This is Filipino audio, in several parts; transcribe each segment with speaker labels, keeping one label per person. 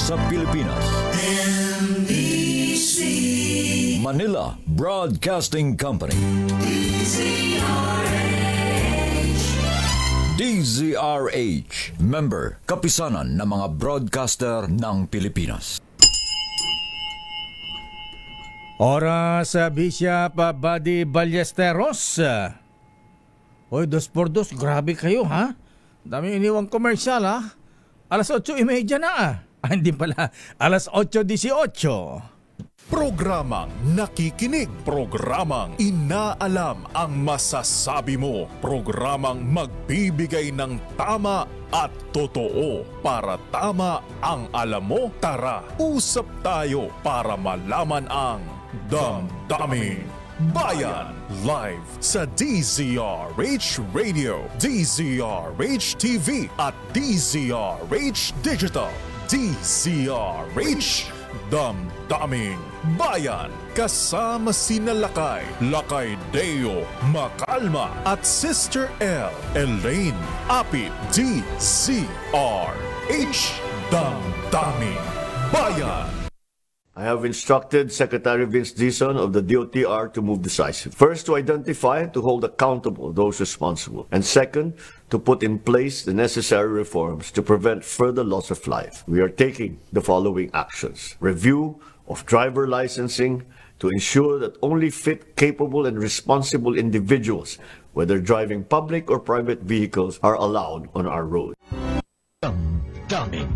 Speaker 1: sa Pilipinas. NBC Manila Broadcasting Company. DZRH, member, kapisanan ng mga broadcaster ng Pilipinas.
Speaker 2: Oras sa Bishop Buddy Ballesteros. Hoy, 2x2, grabe kayo ha? Dami iniwang komersyal ha? Alas 8:30 na hindi pala, alas 8:18.
Speaker 3: Programang nakikinig, programang inaalam ang masasabi mo, programang magbibigay ng tama at totoo para tama ang alam mo. Tara, usap tayo para malaman ang Damdaming Bayan. Live sa DZRH Radio, DZRH TV at DZRH Digital. DZRH Damdaming Bayan. Kasama sina Lakay Deo Macalma at Sister L. Elaine Apit. DZRH Damdaming Bayan.
Speaker 4: I have instructed Secretary Vince Dizon of the DOTR to move decisive. First, to identify and to hold accountable those responsible. And second, to put in place the necessary reforms to prevent further loss of life. We are taking the following actions. Review of driver licensing to ensure that only fit, capable, and responsible individuals, whether driving public or private vehicles, are allowed on our roads.
Speaker 1: Damdaming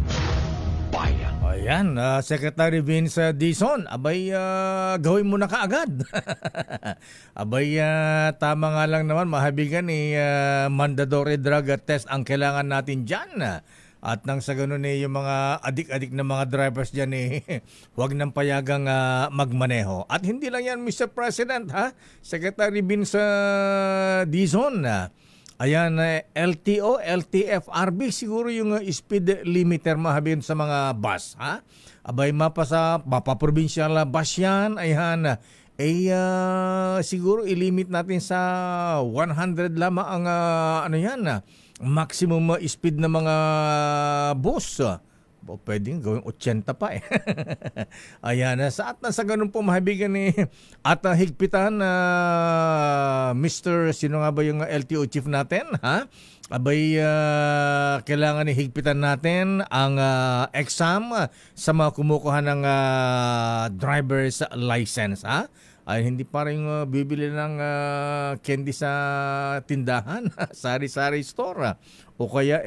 Speaker 1: Bayan.
Speaker 2: Ayan, Secretary Vince Dizon, abay gawin mo na kaagad. Abay tama nga lang naman, mahabigan mandatory drug test ang kailangan natin dyan. At nang sa ganun yung mga adik-adik na mga drivers dyan huwag nang payagang magmaneho. At hindi lang yan, Mr. President, ha? Secretary Vince Dizon, ayan, LTO, LTFRB, siguro yung speed limiter mahabin sa mga bus, ha? Abay, mapaprovinsyal bus yan, ayan, siguro ilimit natin sa 100 lamang ang, maximum speed na mga bus. Pwedeng gawin 80 pa Ayan, sa ganun po mahabigan at higpitan Mr. Sino nga ba yung LTO chief natin, ha? Abay, kailangan higpitan natin ang exam sa mga kumukuha ng driver's license, ha? Ay hindi parang bibili ng candy sa tindahan, sari-sari store, o kaya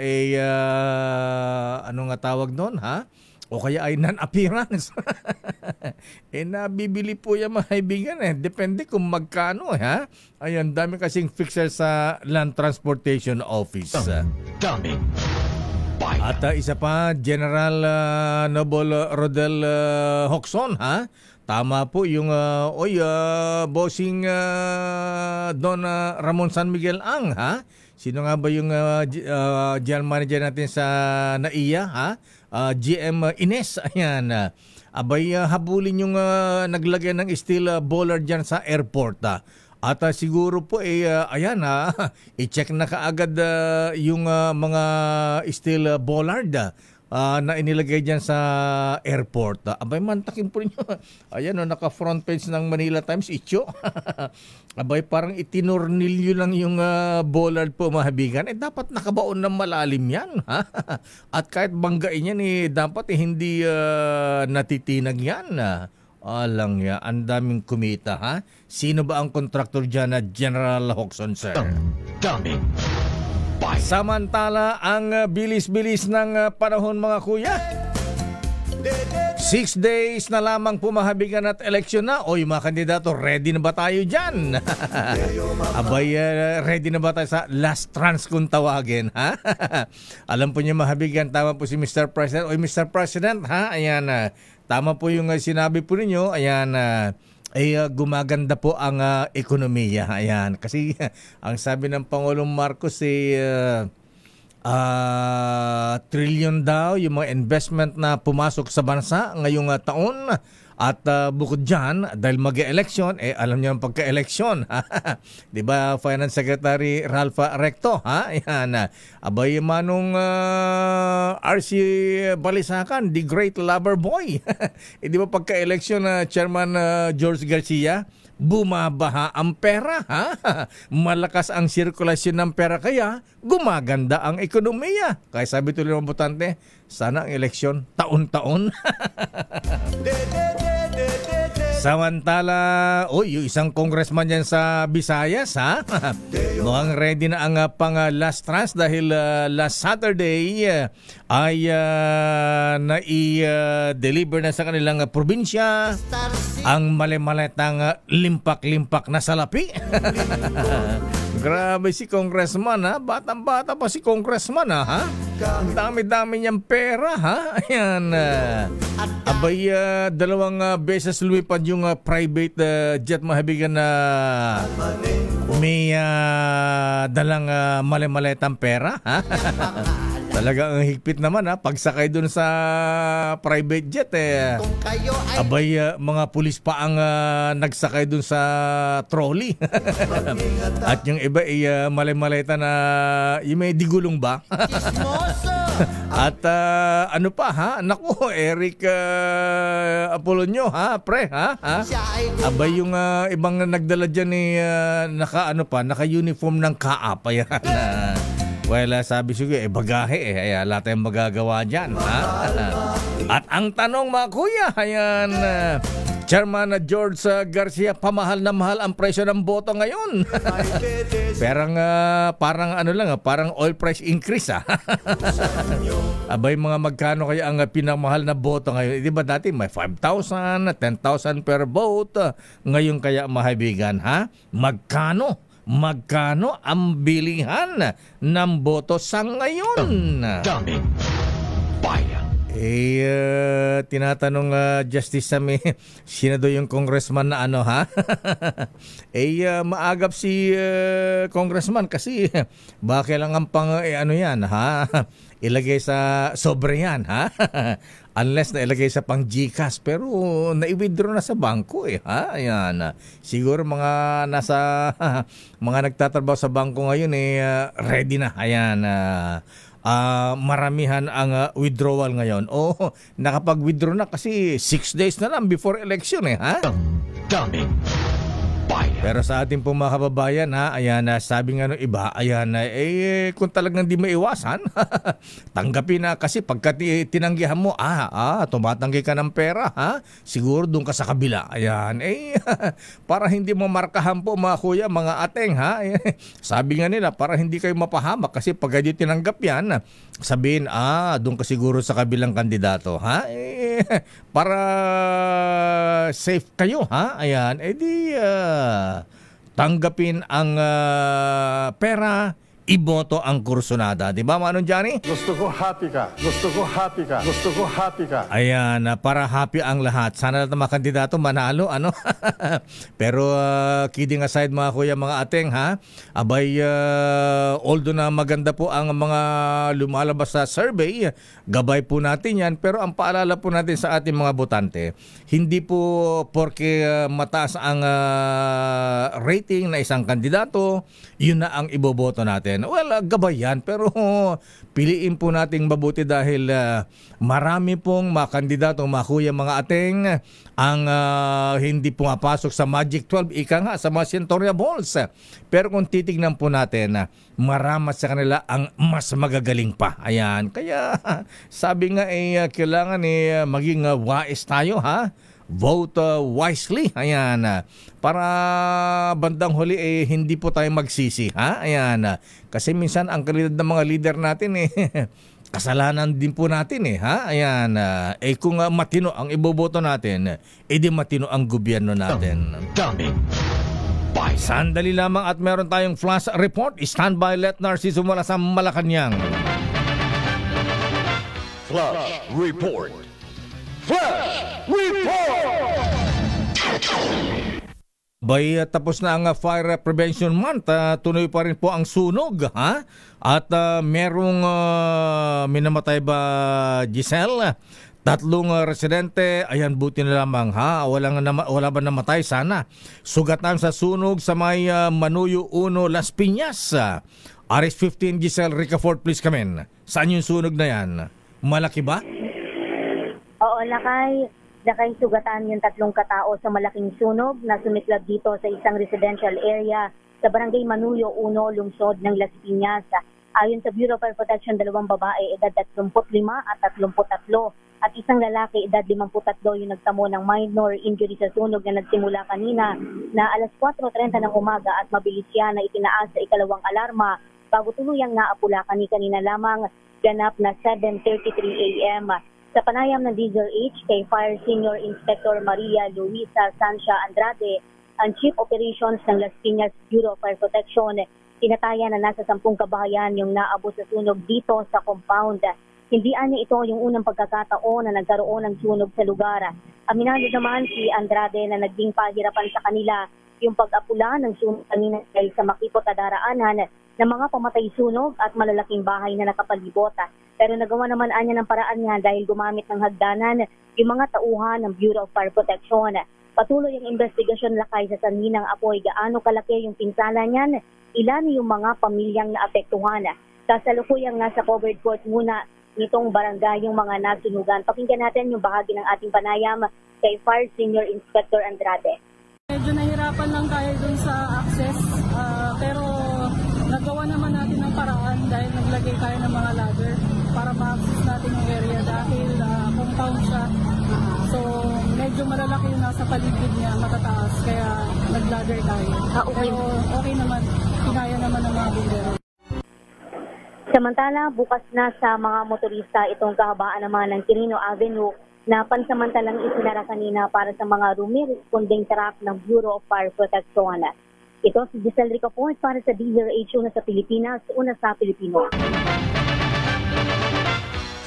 Speaker 2: ano nga tawag doon, ha? O kaya ay non-appearance. Nabibili po yan mga kaibigan depende kung magkano, ha? Ayan, dami kasing fixer sa Land Transportation Office.
Speaker 1: Damdaming Bayan.
Speaker 2: At isa pa, General Noble Rodel Hoxon, ha? Tama po yung bossing Don Ramon San Miguel Ang, ha? Sino nga ba yung general manager natin sa NAIA, ha? GM Ines, ayan. Abay, habulin yung naglagay ng steel bollard dyan sa airport, ha? At siguro po ayan, ha? I-check na kaagad yung mga steel bollard na inilagay dyan sa airport. Abay, mantakin po ninyo. Ayan, naka-front page ng Manila Times, ityo. Abay, parang itinornilyo lang yung bollard po, mahabigan. Dapat nakabaon ng malalim yan. Ha? At kahit banggain yan, dapat hindi natitinag yan. Alang ya, ang daming kumita, ha? Sino ba ang kontraktor dyan na General Hoxon, sir?
Speaker 1: Damdaming Bayan.
Speaker 2: Samantala, ang bilis-bilis ng panahon, mga kuya. 6 days na lamang pumahabigan at eleksyon na. Oy, mga kandidato, ready na ba tayo dyan? Abay, ready na ba tayo sa last trans kung tawagin, ha? Alam po niyo, mahabigan, tama po si Mr. President. Oy, Mr. President, ha? Ayan, tama po yung sinabi po ninyo. Ayan, gumaganda po ang ekonomiya. Ayan, kasi ang sabi ng Pangulong Marcos trillion daw yung mga investment na pumasok sa bansa ngayong taon. At bukod dyan, dahil mag-eleksyon, alam niyo ang pagka-eleksyon. Di ba, Finance Secretary Ralph Recto? Yan. Abay, manong RC Balisacan, the great lover boy. Di ba pagka-eleksyon, Chairman George Garcia, bumabaha ang pera, malakas ang sirkulasyon ng pera, kaya gumaganda ang ekonomiya. Kaya sabi tuloy ng botante, sana ang eleksyon taon-taon. Samantala, yung isang congressman yan sa Visayas, mukhang ready na ang pang last trans dahil last Saturday ay nai-deliver na sa kanilang probinsya ang mali-maletang limpak-limpak na salapi. Grabe si congressman, batang-bata pa si congressman, Ang dami-dami niyang pera, Ayan. Abay, 2 beses lumipad yung private jet, mahabigan na may dalang mali-maletang pera, Talaga ang higpit naman, pagsakay dun sa private jet, abay, mga pulis pa ang nagsakay dun sa trolley. At yung iba mali-maleta na yung may digulong ba? At ano pa, naku, Eric Apolonio, pre, abay, yung ibang nagdala dyan naka-uniform ng kaap, ayan. Well, sabi siguro, bagahe, wala tayong magagawa dyan, At ang tanong, mga kuya, ayan, Chairman George Garcia, pamahal na mahal ang presyo ng boto ngayon. Parang oil price increase, Abay, mga magkano kaya ang pinamahal na boto ngayon? Di ba dati may 5,000, 10,000 per vote? Ngayon kaya, mahabigan, Magkano ang bilihan ng boto sa ngayon?
Speaker 1: Daming bayan.
Speaker 2: Tinatanong Justice Sami, sino daw yung congressman na maagap si congressman kasi baka lang ang yan, ilagay sa sobre yan, unless na ilagay sa pang GCash, pero na-withdraw na sa bangko, Ayan. Siguro mga mga nagtatrabaho sa bangko ngayon, ready na. Ayan. Maramihan ang withdrawal ngayon. Nakapag-withdraw na kasi 6 days na lang before election,
Speaker 1: Daming bayan.
Speaker 2: Pero sa ating pong mga kababayan, ayan, sabi nga nung iba, ayan, kung talagang di maiwasan, tanggapin na kasi pagka tinanggihan mo, tumatanggi ka ng pera, siguro doon ka sa kabila. Ayan, para hindi mo markahan po, mga kuya, mga ateng, sabi nga nila, para hindi kayo mapahamak kasi pag di tinanggap yan, sabihin, doon ka siguro sa kabilang kandidato, para safe kayo, ayan, tanggapin ang pera, iboto ang kursunada. Di ba, Manong Johnny?
Speaker 5: Gusto ko happy ka. Gusto ko happy ka. Gusto ko happy ka.
Speaker 2: Ayan, para happy ang lahat. Sana lahat ng mga kandidato manalo, Pero kidding aside, mga kuya, mga ateng, abay, although na maganda po ang mga lumalabas sa survey, gabay po natin yan. Pero ang paalala po natin sa ating mga botante, hindi po porke mataas ang rating na isang kandidato, yun na ang iboboto natin. Well, gabay yan, pero piliin po nating mabuti dahil marami pong mga kandidato, mga kuya, mga ateng, ang hindi pumapasok sa Magic 12, ika nga, sa mga Centurion Balls. Pero kung titignan po natin, marami sa kanila ang mas magagaling pa. Ayan, kaya sabi nga, kailangan maging wise tayo, vote wisely. Ayan. Para bandang huli hindi po tayo magsisi, Ayan. Kasi minsan ang kalidad ng mga leader natin kasalanan din po natin, Ayan. Kung matino ang iboboto natin, di matino ang gobyerno natin.
Speaker 1: Daming bayan.
Speaker 2: Sandali lamang at meron tayong flash report. Stand by, Let Narciso mula sa Malacanang.
Speaker 1: Flash report. Flash report.
Speaker 2: Bay, tapos na ang Fire Prevention Month. Tuloy pa rin po ang sunog, At merong minamatay ba, Giselle? Tatlong residente, ayan, buti na lamang ha, wala ba namatay sana. Sugatan sa sunog sa may Manuyo 1, Las Piñas. RS-15 Giselle Ricafort, please come in. Saan yung sunog na yan? Malaki ba?
Speaker 6: Oo, lakay sugatan yung 3 katao sa malaking sunog na sumiklab dito sa isang residential area sa Barangay Manuyo 1, lungsod ng Las Piñas. Ayon sa Bureau of Fire Protection, 2 babae, edad 35 at 33, at isang lalaki, edad 53, yung nagtamo ng minor injury sa sunog na nagsimula kanina na alas 4:30 ng umaga at mabilis yan na itinaas sa ikalawang alarma bago tuluyang naapula kanina lamang, ganap na 7:33 a.m. Sa panayam ng DZRH kay Fire Senior Inspector Maria Luisa Sancia Andrade, ang Chief Operations ng Las Piñas Bureau of Fire Protection, tinataya na nasa 10 kabahayan yung naabot sa sunog dito sa compound. Hindi anya ito yung unang pagkakataon na nagkaroon ng sunog sa lugar. Aminado naman si Andrade na naging pahirapan sa kanila yung pag-apula ng sunog kanina dahil sa makipot na daraanan ng mga pamatay sunog at malalaking bahay na nakapalibot. Pero nagawa naman anya ng paraan niya dahil gumamit ng hagdanan yung mga tauhan ng Bureau of Fire Protection. Patuloy ang investigasyon lakay sa sanhi ng apoy. Gaano kalaki yung pinsala niyan? Ilan yung mga pamilyang naapektuhan? Kasalukuyang nasa covered court muna nitong barangay yung mga nasunugan. Pakinggan natin yung bahagi ng ating panayam kay Fire Senior Inspector Andrade.
Speaker 7: Medyo nahirapan lang tayo dun sa access, pero nagawa naman natin ng paraan dahil naglagay tayo ng mga ladder para ma-access natin yung area dahil compound siya. So medyo malalaki yung nasa paligid niya, matataas, kaya nag-ladder tayo.
Speaker 6: Okay.
Speaker 7: Pero okay naman, kinaya naman ng mga bumbero.
Speaker 6: Samantala, bukas na sa mga motorista itong kahabaan naman ng Quirino Avenue na pansamantalang isinara kanina para sa mga responding truck ng Bureau of Fire Protection. Ito si Giselle Ricafort para sa DZRH, una sa Pilipinas, una sa Pilipino.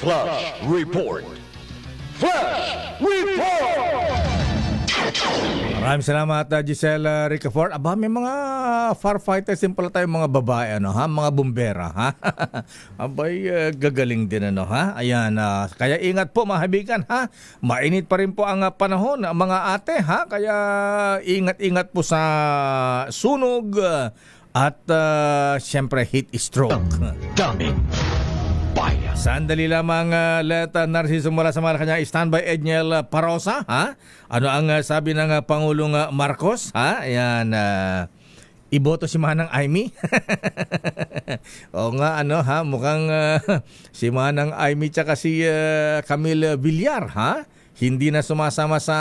Speaker 1: Flash Report. Flash Report!
Speaker 2: Maraming salamat, Giselle Ricafort. Aba, may mga firefighters din pala tayo, mga babae, ano, ha? Mga bumbera, ha? Abay, gagaling din, ano, ha? Ayan, kaya ingat po, mga kaibigan, ha? Mainit pa rin po ang panahon, mga ate, ha? Kaya ingat-ingat po sa sunog at siyempre heat stroke.
Speaker 1: Daming bayan.
Speaker 2: Sandali lamang, let Narciso mula sa Malacanang, standby Edniel Parosa, ha? Ano ang sabi ng Pangulong Marcos, ha? Ayan, iboto si Manang Aimee. O nga, ano, ha? Mukhang si Manang Aimee tsaka si Camille Villar, ha? Hindi na sumasama sa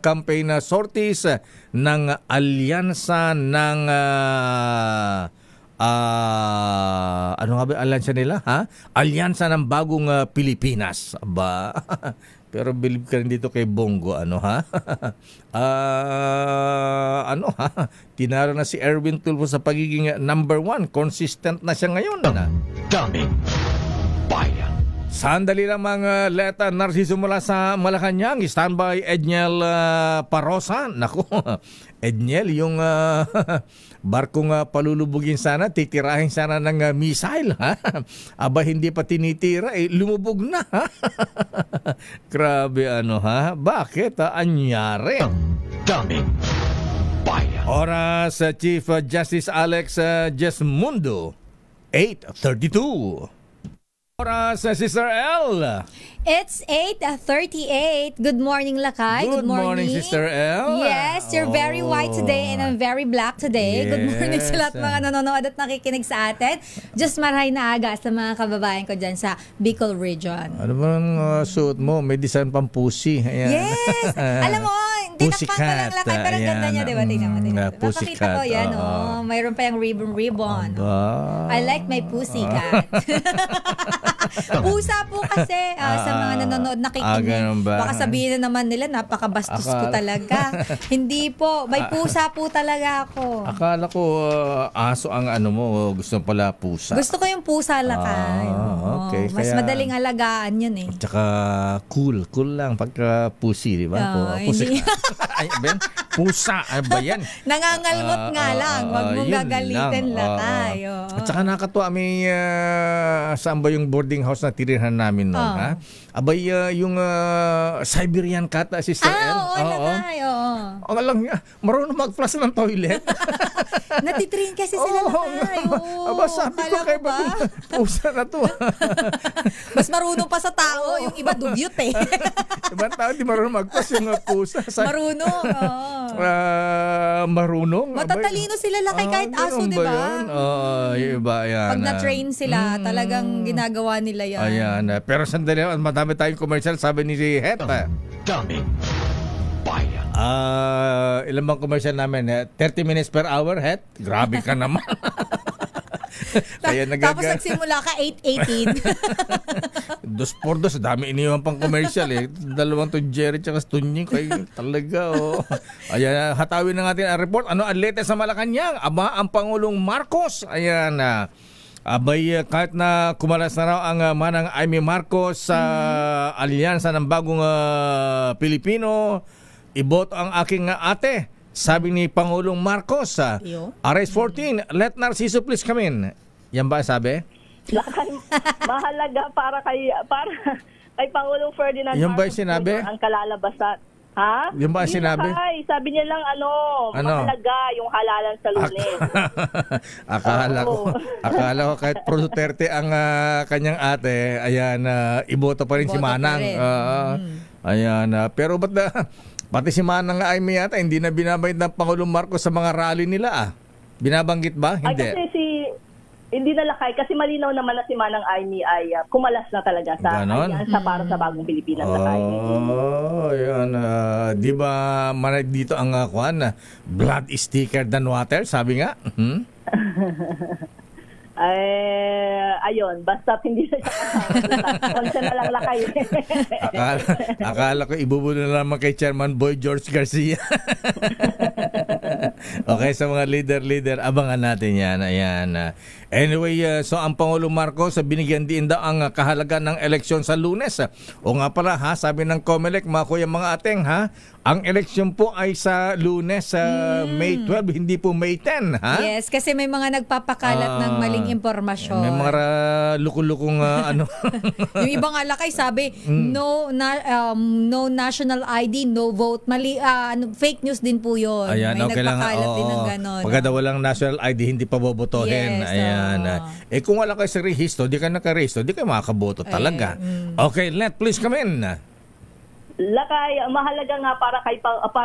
Speaker 2: campaign sorties ng alyansa ng ano nga ba alyansa nila, ha? Alyansa ng Bagong Pilipinas. Aba, pero believe ka rin dito kay Bongo, ano, ha? Ano, ha? Tinaro na si Erwin Tulfo sa pagiging number 1. Consistent na siya ngayon.
Speaker 1: Daming bayan.
Speaker 2: Sandali lang mga Leta Narciso mula sa Malacanang, standby Edniel Parosa. Naku, Edniel, yung barkong palulubugin sana, titirahin sana ng missile, ha? Aba, hindi pa tinitira, lumubog na, ha? Grabe, ano, ha? Bakit, anyari?
Speaker 1: Daming bayan.
Speaker 2: Oras, Chief Justice Alex Jesmundo, 8:32. Oras, Sister L.
Speaker 8: It's 8:38. Good morning, Lakay.
Speaker 2: Good morning, Sister L.
Speaker 8: Yes, you're very white today and I'm very black today.
Speaker 2: Yes.
Speaker 8: Good morning sa lahat mga nanonood at nakikinig sa atin. Just marahay na aga sa mga kababayan ko dyan sa Bicol region.
Speaker 2: Ano bang suot mo? May design pang pusi. Ayan.
Speaker 8: Yes! Alam mo, tinakpan ko lang, Lakay, pero ang ganda niya, di ba? Tingnan mo. Makakita ko yan, mayroon pa yung ribbon. I like my pussycat. Pusa po kasi sa mga nanonood nakikinig. Baka sabihin na naman nila napakabastos ko talaga. Hindi po, may pusa po talaga ako.
Speaker 2: Akala ko aso ang ano mo, gusto pala pusa.
Speaker 8: Gusto ko yung pusa, Lakay.
Speaker 2: Okay,
Speaker 8: mas madaling alagaan yun eh.
Speaker 2: Tsaka cool lang pagka pusi, di ba?
Speaker 8: Hindi.
Speaker 2: Ay, Ben, pusa, ba yan?
Speaker 8: Nangangalmot nga lang, wag mong gagalitin lakay.
Speaker 2: At saka nakakatuwa, may saan ba yung boarding house na tirihan namin noon, ha? Abay, yung Siberian cat, Sister El. Ang alam niya, marunong mag-flush ng toilet.
Speaker 8: Natitrain kasi sila lakay.
Speaker 2: Aba, sabi ko kay pusa na to.
Speaker 8: Mas marunong pa sa tao, yung iba dugyot eh.
Speaker 2: Ibang tao di marunong mag-flush yung pusa.
Speaker 8: Marunong.
Speaker 2: Marunong.
Speaker 8: Matatalino sila lakay kahit aso, di ba?
Speaker 2: Iba yan.
Speaker 8: Pag na-train sila, talagang ginagawa nila yan.
Speaker 2: Ayan. Pero sandali, madami tayong commercial, sabi ni Het.
Speaker 1: Daming bayan.
Speaker 2: Ilan bang commercial namin? 30 minutes per hour, Het? Grabe ka naman. Kaya
Speaker 8: Tapos nagsimula ka 8:18.
Speaker 2: 2x2, dami iniwan pang commercial eh. Dalawang to Jerry tsaka Tunying. Kaya talaga Ayan, hatawin na natin ang report. Ano ang latest sa Malacanang? Aba, ang Pangulong Marcos. Ayan abay, kahit na kumalas na raw ang manang Amy Marcos sa alyansa ng bagong Pilipino, iboto ang aking ate. Sabi ni Pangulong Marcos, Arrest 14, let Narciso please come in. Yan ba sabi?
Speaker 9: Mahalaga para kay Pangulong Ferdinand
Speaker 2: yan ba
Speaker 9: Marcos
Speaker 2: sinabi?
Speaker 9: Ang kalalabasan. Ha?
Speaker 2: Yan ba sinabi?
Speaker 9: Sabi niya lang mahalaga yung halalan sa Lunes.
Speaker 2: Akala ko kahit Pro Duterte ang kanyang ate, ayan, iboto pa rin si Manang. Ayan, pero ba't pati si Manang ay may yata hindi na binabanggit ng Pangulong Marcos sa mga rally nila Binabanggit ba? Hindi.
Speaker 9: Ay, kasi hindi na lakay kasi malinaw naman na si Manang Aimee ay kumalas na talaga sa alyansa para sa bagong Pilipinas lakay.
Speaker 2: Ayan. Di ba dito ang blood is thicker than water, sabi nga?
Speaker 9: Ayun, basta hindi na siya konsya na lang lakay.
Speaker 2: Akala ko ibubuno na naman kay Chairman Boy George Garcia. Okay, sa mga leader, abangan natin yan. Ayan. Anyway, so ang Pangulong Marcos, binigyan din daw ang kahalagan ng eleksyon sa Lunes. O nga pala, sabi ng COMELEC, mga kuya, mga ateng, ang eleksyon po ay sa Lunes, May 12, hindi po May 10,
Speaker 8: Yes, kasi may mga nagpapakalat ng maling impormasyon.
Speaker 2: May mga lukulukong
Speaker 8: Yung ibang alakay sabi, no national ID, no vote. Mali, fake news din po yun.
Speaker 2: Ayan,
Speaker 8: may nagpakalat din ng ganon.
Speaker 2: Pagka walang national ID, hindi pa bobotohin.
Speaker 8: Yes,
Speaker 2: ayan. Kung wala kayo sa rehisto, di ka nakarehisto, di kayo makakaboto talaga. Okay, Let, please come in.
Speaker 9: Lakay, mahalaga nga para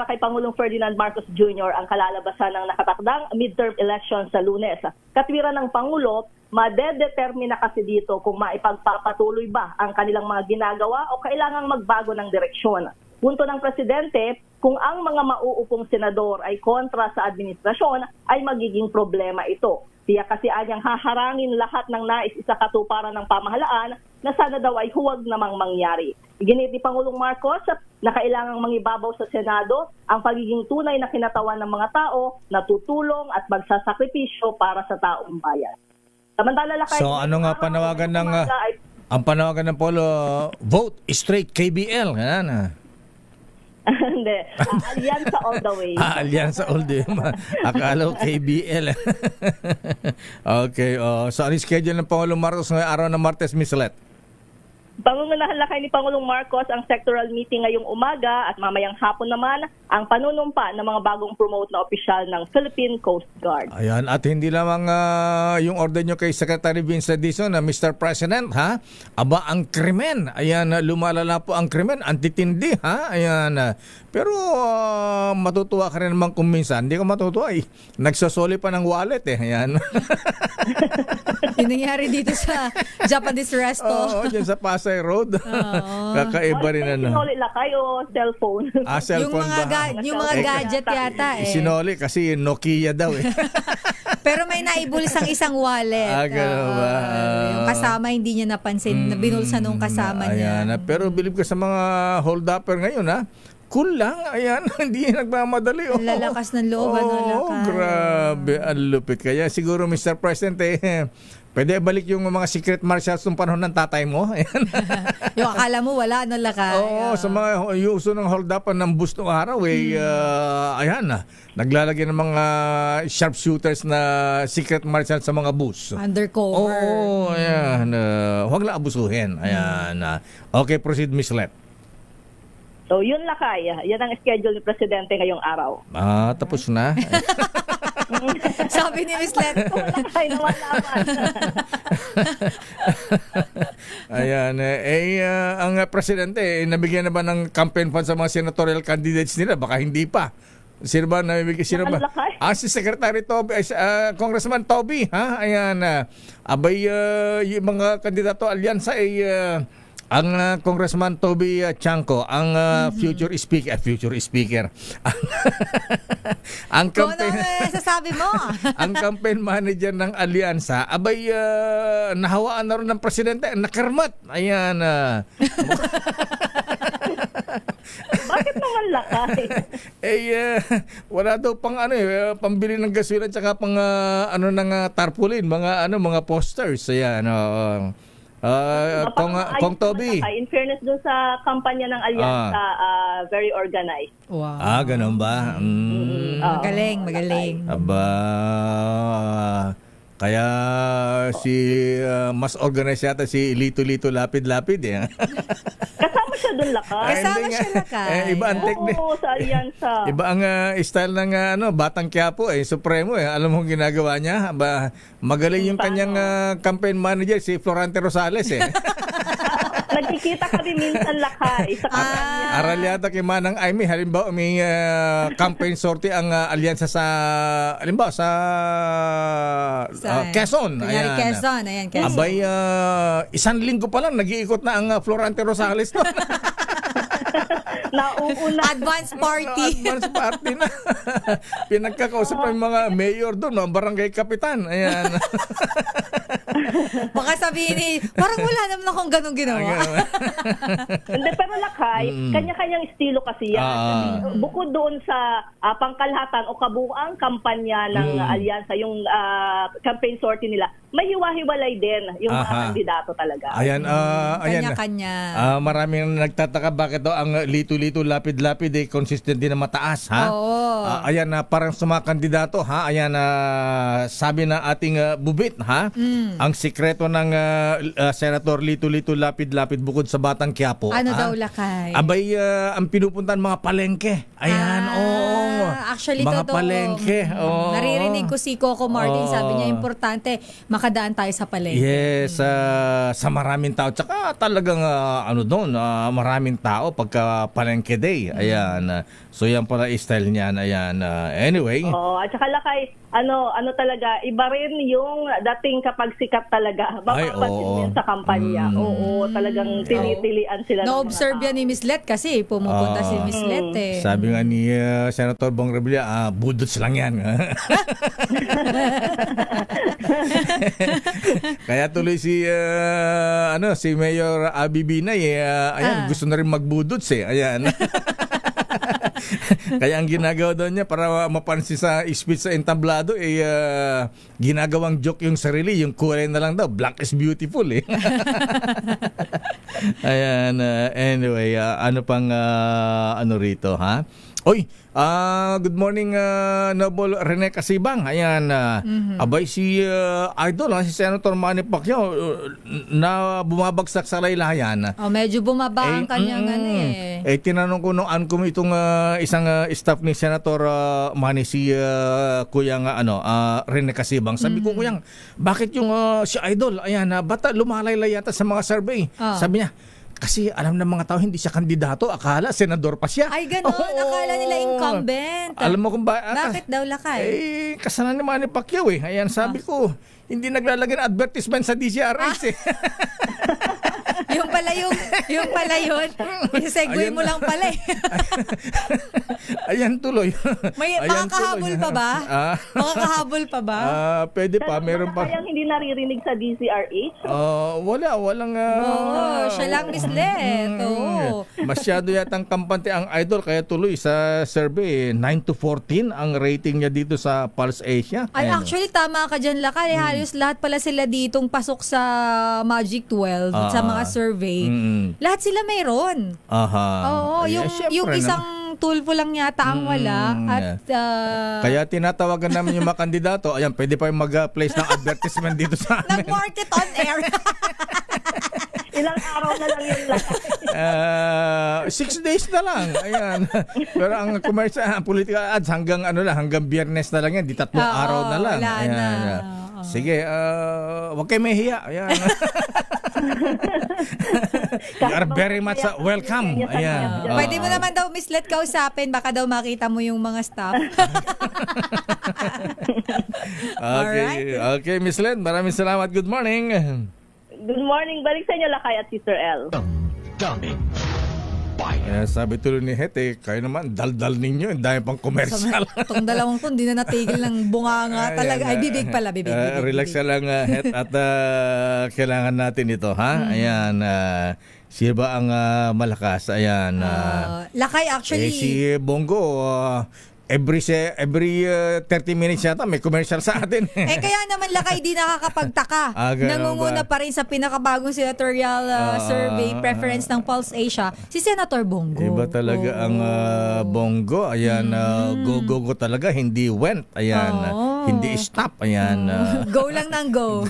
Speaker 9: kay Pangulong Ferdinand Marcos Jr. ang kalalabasan ng nakatakdang midterm election sa Lunes. Katwiran ng Pangulo, madedetermina kasi dito kung maipagpapatuloy ba ang kanilang mga ginagawa o kailangang magbago ng direksyon. Punto ng Presidente, kung ang mga mauupong senador ay kontra sa administrasyon, ay magiging problema ito. Tiyak kasi anyang haharangin lahat ng nais isakatuparan ng pamahalaan na sana daw ay huwag namang mangyari. Iginit ni Pangulong Marcos na kailangang mangibabaw sa Senado ang pagiging tunay na kinatawan ng mga tao na tutulong at magsasakripisyo para sa taong bayan. Samantala,
Speaker 2: so ano nga panawagan ng ang panawagan ng Polo, vote straight KBL. Yan.
Speaker 9: Hindi. Alyansa all the way.
Speaker 2: Alyansa all the way. Akala ko KBL. Okay. So, ano schedule ng Pangulong Marcos ngayong araw ng Martes, Miss Let?
Speaker 9: Pangungunahan lakay ni Pangulong Marcos ang sectoral meeting ngayong umaga at mamayang hapon naman ang panunumpa ng mga bagong promote na opisyal ng Philippine Coast Guard.
Speaker 2: Ayan, at hindi lamang yung order nyo kay Secretary Vince Dizon na Mr. President, aba ang krimen. Ayan, lumalala po ang krimen, antitindi, ayan. Pero matutuwa ka rin naman kung minsan. Hindi ka matutuwa nagsasoli pa ng wallet ayan.
Speaker 8: Yung nangyari dito sa Japanese resto.
Speaker 2: Oo, dyan sa Pasay Road. Kakaiba rin
Speaker 9: Sinoli lakay o cellphone?
Speaker 2: Cellphone
Speaker 8: yung mga gadget yata
Speaker 2: Sinoli kasi Nokia daw
Speaker 8: Pero may naibulis ang isang wallet.
Speaker 2: Gano'n ba?
Speaker 8: Yung kasama hindi niya napansin na binulsa nung kasama niya.
Speaker 2: Pero believe ko sa mga hold-upper ngayon cool lang. Ayan, hindi nagmamadali.
Speaker 8: Ang lalakas ng loob, Lakay.
Speaker 2: Grabe, ang lupit. Kaya siguro, Mr. President, pwede balik yung mga secret marshals ng panahon ng tatay mo.
Speaker 8: Yung akala mo wala, Lakay.
Speaker 2: Oo, sa mga uso ng hold-upan ng bus noong araw, ayan na. Naglalagay ng mga sharpshooters na secret marshal sa mga bus.
Speaker 8: Undercover.
Speaker 2: Oo, ayan. Huwag lang abusuhin. Ayan. Okay, proceed, Miss Let.
Speaker 9: So, yun, Lakay. Yan ang schedule ni Presidente ngayong araw.
Speaker 2: Tapos na.
Speaker 8: Sabi ni Miss Let.
Speaker 9: Lakay naman naman.
Speaker 2: Ayan. Ang Presidente, nabigyan na ba ng campaign fund sa mga senatorial candidates nila? Baka hindi pa. Sino ba nabibigyan? Sino ba? Si Secretary Toby, Congressman Toby, ha? Ayan. Abay, yung mga kandidato alyansa ay ang Congressman Toby Chanco, ang future speaker. Ang campaign,
Speaker 8: sasabi mo.
Speaker 2: ang campaign manager ng alyansa, abay, nahawaan na rin ng presidente, nakarmat. Ayan.
Speaker 9: Bakit naman, Lakay?
Speaker 2: Wala daw pang pambili ng gasolina tsaka pang ng tarpaulin, mga posters. Ayan. Kong Toby.
Speaker 9: In fairness dun sa kampanya ng alyansa, very organized.
Speaker 8: Wow.
Speaker 2: Ganun ba?
Speaker 8: Magaling.
Speaker 2: Aba, kaya mas organized yata si Lito Lapid
Speaker 9: Kasama siya dun, Lakay.
Speaker 2: Iba ang technique.
Speaker 9: Oo, sa alyansa.
Speaker 2: Iba ang style ng Batang Quiapo, Supremo. Alam mo ang ginagawa niya? Magaling yung kanyang campaign manager, si Florante Rosales.
Speaker 9: Nagkikita kami minsan, Lakay, sa kampanya.
Speaker 2: Aral yata kay Manang Aimee, halimbawa may campaign sortie ang alyansa sa Quezon.
Speaker 8: Quezon.
Speaker 2: Abay, isang linggo pa lang nag-iikot na ang Florante Rosales.
Speaker 9: Nauuna.
Speaker 8: Advance party
Speaker 2: na. Pinagkakausap yung mga mayor doon, mga barangay kapitan. Ayan.
Speaker 8: Baka sabihin parang wala naman akong ganun ginawa.
Speaker 9: Hindi, pero Lakay, kanya-kanyang estilo kasi yan. Bukod doon sa pangkalahatan o kabuuang kampanya ng alyansa, yung campaign sortie nila, may hiwa-hiwalay din yung mga kandidato talaga.
Speaker 2: Ayan,
Speaker 8: kanya-kanya.
Speaker 2: Maraming nagtataka bakit daw ang Lito Lapid consistent din na mataas, ha?
Speaker 8: Oo.
Speaker 2: Ayan, parang sa mga kandidato, ha? Ayan, sabi na ating bubit, ha? Ang sikreto ng Senator Lito Lapid bukod sa Batang Quiapo.
Speaker 8: Ano daw, Lakay?
Speaker 2: Abay, ang pinupuntahan mga palengke. Ayan,
Speaker 8: actually,
Speaker 2: mga
Speaker 8: totoo.
Speaker 2: Palengke.
Speaker 8: Naririnig ko si Coco Martin, sabi niya, importante makadaan tayo sa palengke.
Speaker 2: Yes, sa maraming tao. Tsaka talagang maraming tao pagka palengke day. Ayan. So yan pala style niyan. Ayan. Anyway.
Speaker 9: At saka Lakay, ano talaga, iba rin yung dating kapag sikat talaga. Mapapansin sa kampanya. Oo, talagang tinitilian sila.
Speaker 8: Na-observe yan ni Miss Let kasi pumupunta si Miss Let
Speaker 2: Sabi nga ni Senator Bong Revilla, budots lang yan. Kaya tuloy si Mayor Abby Binay, gusto na rin magbudots Ayan. Kaya ang ginagawa daw niya para mapansin sa speech sa entablado ginagawang joke yung sarili, yung kulay na lang daw, black is beautiful Ayan, anyway, ano pang rito, ha? Oy, good morning, Noble Rene Casibang. Ayan, abay si Idol, si Senator Manny Pacquiao na bumabagsak sa laylayan.
Speaker 8: Medyo bumaba ang kanyang
Speaker 2: tinanong ko nung ankom itong isang staff ni Senator Manny, si Kuyang Rene Casibang. Sabi ko, Kuyang, bakit yung si Idol, ayan, bata lumalaylay yata sa mga survey. Sabi niya, kasi alam ng mga tao hindi siya kandidato, akala senador pa siya.
Speaker 8: Ay, gano'n. Akala nila incumbent.
Speaker 2: Alam mo kung
Speaker 8: bakit daw, Lakay?
Speaker 2: Kasalanan ni Manny Pacquiao Ayan, sabi ko, hindi naglalagay ng advertisement sa DCRH
Speaker 8: yung pala yung Yung pala yun. Segue mo lang pala eh.
Speaker 2: Ayan tuloy.
Speaker 8: May makakahabol pa ba? Makakahabol pa ba?
Speaker 2: Pwede pa, meron pa.
Speaker 9: Kayang hindi naririnig sa DZRH?
Speaker 2: Walang
Speaker 8: siya lang mislet.
Speaker 2: Masyado yatang kampante ang Idol, kaya tuloy sa survey 9-14 ang rating niya dito sa Pulse Asia.
Speaker 8: Ay, actually tama ka dyan, Lakay. Halos lahat pala sila ditong pasok sa Magic 12 sa mga survey. Lahat sila mayroon. Oo, yung isang tulpo lang yata ang wala. At
Speaker 2: kaya tinatawagan namin yung mga kandidato. Ayan, pwede pa yung mag-place ng advertisement dito sa amin.
Speaker 8: Nag-market on air.
Speaker 9: Ilang araw na lang yun lang.
Speaker 2: 6 days na lang. Ayan. Pero ang commercial, political ads hanggang Biyernes na lang yan. Di 3 araw na lang. Ayan. Sige, wag kayo mahihiya. Ayan. You are very much welcome. Ayan.
Speaker 8: Pwede mo naman daw mislet kausapin, baka daw makita mo yung mga staff.
Speaker 2: Okay, Miss Len, maraming salamat. Good morning.
Speaker 9: Good morning. Balik sa inyo, Lakay at Sister L.
Speaker 1: Daming bayan.
Speaker 2: Sabi tuloy ni Hete, kayo naman, daldal ninyo. Dahil pang commercial.
Speaker 8: Itong dalawang to, hindi na natigil ng bunganga talaga. Ay, bibig pala, bibig.
Speaker 2: Relax ka lang, Het, at kailangan natin ito, ha? Ayan, sino ba ang malakas? Ayan.
Speaker 8: Lakay, actually.
Speaker 2: Si Bongo, every 30 minutes yata may commercial sa atin.
Speaker 8: Kaya naman, Lakay, di nakakapagtaka. Nangunguna pa rin sa pinakabagong senatorial survey preference ng Pulse Asia, si Senator Bongo.
Speaker 2: Iba talaga ang Bongo. Ayan, go talaga. Hindi went. Ayan, hindi stop. Ayan.
Speaker 8: Go lang ng go.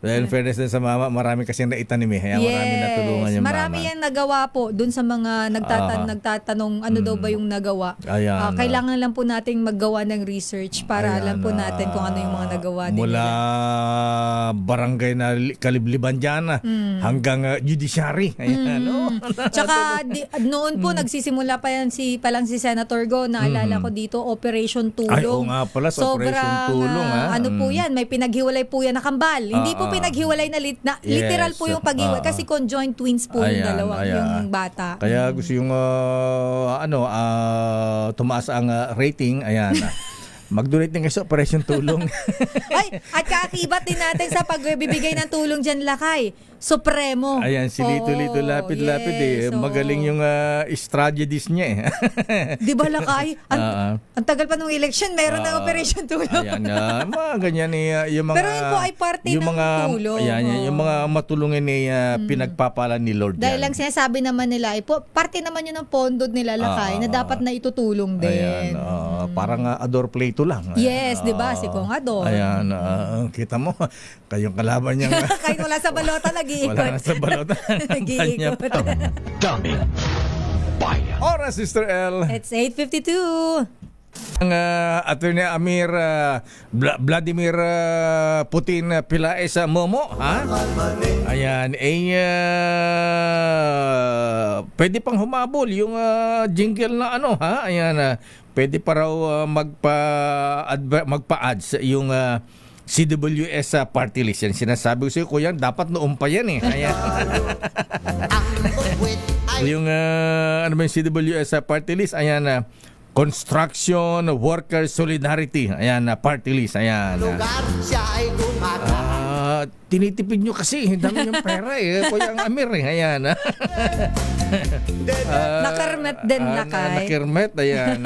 Speaker 2: Dahil fairness din sa mama, marami kasi naitanim eh. Kaya marami natulungan yung mama.
Speaker 8: Marami yan nagawa po dun sa mga nagtatanong ano daw ba yung nagawa. Kailangan lang po nating maggawa ng research para alam po natin kung ano yung mga nagawa din
Speaker 2: mula barangay na kalibliban dyan hanggang judiciary.
Speaker 8: Tsaka noon po nagsisimula pa yan si Senator Go. Naalala ko dito, Operation Tulong.
Speaker 2: Ay, nga pala, Operation Tulong.
Speaker 8: Ano po yan, may pinaghiwalay po yan na kambal. Hindi po pinaghiwalay na literal po yung paghiwalay. Kasi conjoined twins po yung dalawang yung bata.
Speaker 2: Kaya gusto yung tumaas ang rating, ayan. Mag-donate din kayo sa Operation Tulong.
Speaker 8: Ay, at kaakibat din natin sa pagbibigay ng tulong dyan, Lakay. Supremo.
Speaker 2: Ayan, si Lito lapid-lapid eh. Magaling yung strategies niya eh.
Speaker 8: Di ba, Lakay? Ang tagal pa nung election, meron ng Operation Tulong.
Speaker 2: Ayan, mga ganyan eh. Yung mga,
Speaker 8: pero yun po ay parte ng tulong.
Speaker 2: Ayan, yung mga matulungin eh, pinagpapala ni Lord.
Speaker 8: Dahil lang sinasabi naman nila, parte naman yun ng pondo nila, Lakay, na dapat na itutulong din.
Speaker 2: Ayan, parang ador pleito lang.
Speaker 8: Yes, di ba? Si Kong Ador.
Speaker 2: Ayan, kita mo, kayong kalaban niya.
Speaker 8: Kahit wala sa balota, nag-iikot.
Speaker 2: Wala na sa balota.
Speaker 8: Nag-iikot.
Speaker 1: Daming bayan.
Speaker 2: Oras, Sister L.
Speaker 8: It's 8:52.
Speaker 2: Ang Attorney Amir Vladimir Putin Pilaes Momo, ha? Ayan, pwede pang humabol yung jingle na ha? Ayan, pwede pa raw magpa-ads yung CWS party list. Yan sinasabi ko sa'yo, kuya, dapat noon pa yan eh. Ayan. Yung ano ba yung CWS party list? Ayan, Construction Worker Solidarity. Ayan, party list. Ayan. Tinitipid nyo kasi. Dami yung pera eh. Kuya ang Amir eh. Ayan.
Speaker 8: Nakermet din, Lakay.
Speaker 2: Nakermet. Ayan.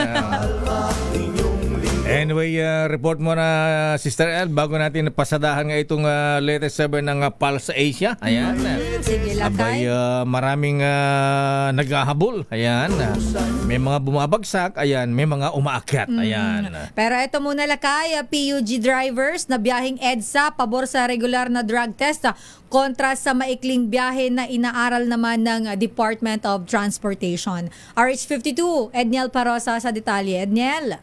Speaker 2: Anyway, report mo na, Sister L, bago natin pasadahan nga itong latest 7 ng Pulse Asia. Ayan.
Speaker 8: Sige, Lakay.
Speaker 2: Abay, maraming naghahabol. Ayan. May mga bumabagsak. Ayan. May mga umaakyat. Ayan.
Speaker 8: Pero ito muna, Lakay, PUG drivers na biyaheng EDSA pabor sa regular na drug test kontra sa maikling biyahe na inaaral naman ng Department of Transportation. RH52, Edniel Parosa sa detalye. Edniel.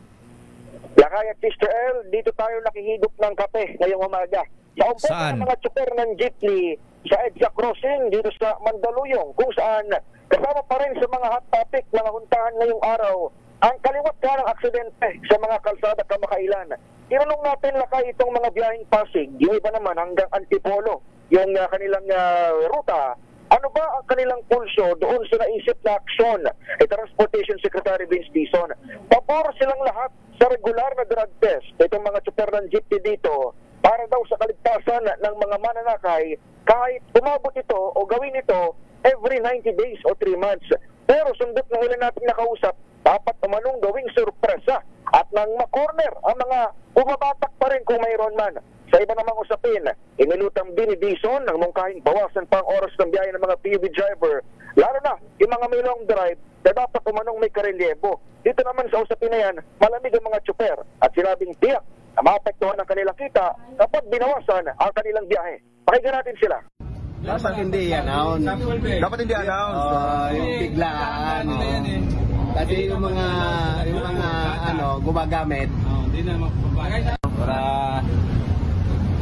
Speaker 10: Lakay at Sister L, dito tayo nakihigop ng kape ngayong umaga. Sa umpok ng mga tsuper ng jeepney sa EDSA Crossing dito sa Mandaluyong, kung saan kasama pa rin sa mga hot topic na nahuntahan ngayong araw ang kaliwat ka ng aksidente sa mga kalsada kamakailan. Tinanong natin, Lakay, itong mga biyaheng Pasig, yung iba naman hanggang Antipolo, yung kanilang ruta. Ano Ano ba ang kanilang pulso doon sa naisip na aksyon ni Transportation Secretary Vince Dizon? Pabor silang lahat sa regular na drug test. Itong mga tsuper ng jeepney dito para daw sa kaligtasan ng mga mananakay kahit umabot ito o gawin ito every 90 days o 3 months. Pero sundot ng ilan natin nakausap, dapat namanong gawing sorpresa at nang makorner ang mga bumabatak pa rin kung mayroon man. Sa iba namang usapin, inilutang din ni Dizon ng mungkahing bawasan pang oras ng biyahe ng mga PUV driver, lalo na yung mga may long drive na dapat umanong may karelyebo. Dito naman sa usapin na yan, malamig ang mga tsuper at sinabing tiyak na maapektuhan ang kanilang kita kapag binawasan ang kanilang biyahe. Pakinggan natin sila.
Speaker 11: Dapat hindi i-announce.
Speaker 12: Dapat hindi announce.
Speaker 11: Yung biglaan. Kasi yung mga gumagamit.
Speaker 12: Hindi na mapapagay.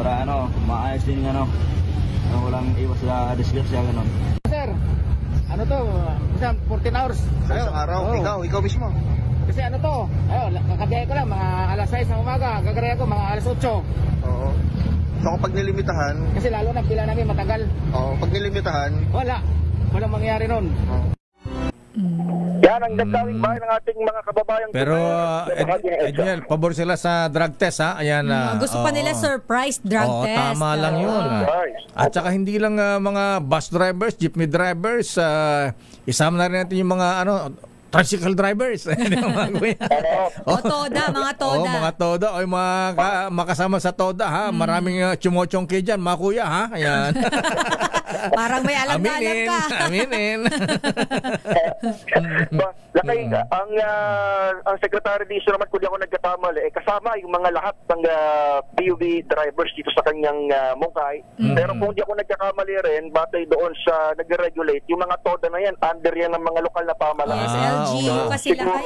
Speaker 12: Para maayos din walang iwas sa disgrasya ganun.
Speaker 11: Sir, ano to? Isang 14 hours.
Speaker 12: Sa isang araw, ikaw mismo.
Speaker 11: Kasi ano to? Kakabiyahe ko lang mga alas 6 ng umaga, gagarayan ko mga alas 8.
Speaker 12: Oo. So kapag nilimitahan,
Speaker 11: kasi lalo na pila namin matagal.
Speaker 12: Oo, pag nilimitahan,
Speaker 11: walang mangyari nun.
Speaker 10: Yan ang gagawing bahay ng ating mga kababayang.
Speaker 2: Pero Edniel, pabor sila sa drug test ha. Ayan,
Speaker 8: gusto pa nila surprise drug test.
Speaker 2: Tama lang yun. At saka hindi lang mga bus drivers, jeepney drivers, isama na rin natin yung mga tricycle drivers.
Speaker 8: Mga toda. O yung mga makasama sa toda ha. Maraming chumochongke dyan, mga kuya ha. Ayan. Parang may alam na alam ka.
Speaker 2: Aminin.
Speaker 10: Lakay, ang Secretary Dizon naman, kung di ako nagkakamali, kasama yung mga lahat ng PUV drivers dito sa kanyang mungkay. Pero kung di ako nagkakamali rin, batay doon sa nag-regulate, yung mga toda na yan, under yan ng mga lokal na pamahalaan.
Speaker 8: Yes, LGU kasi lakay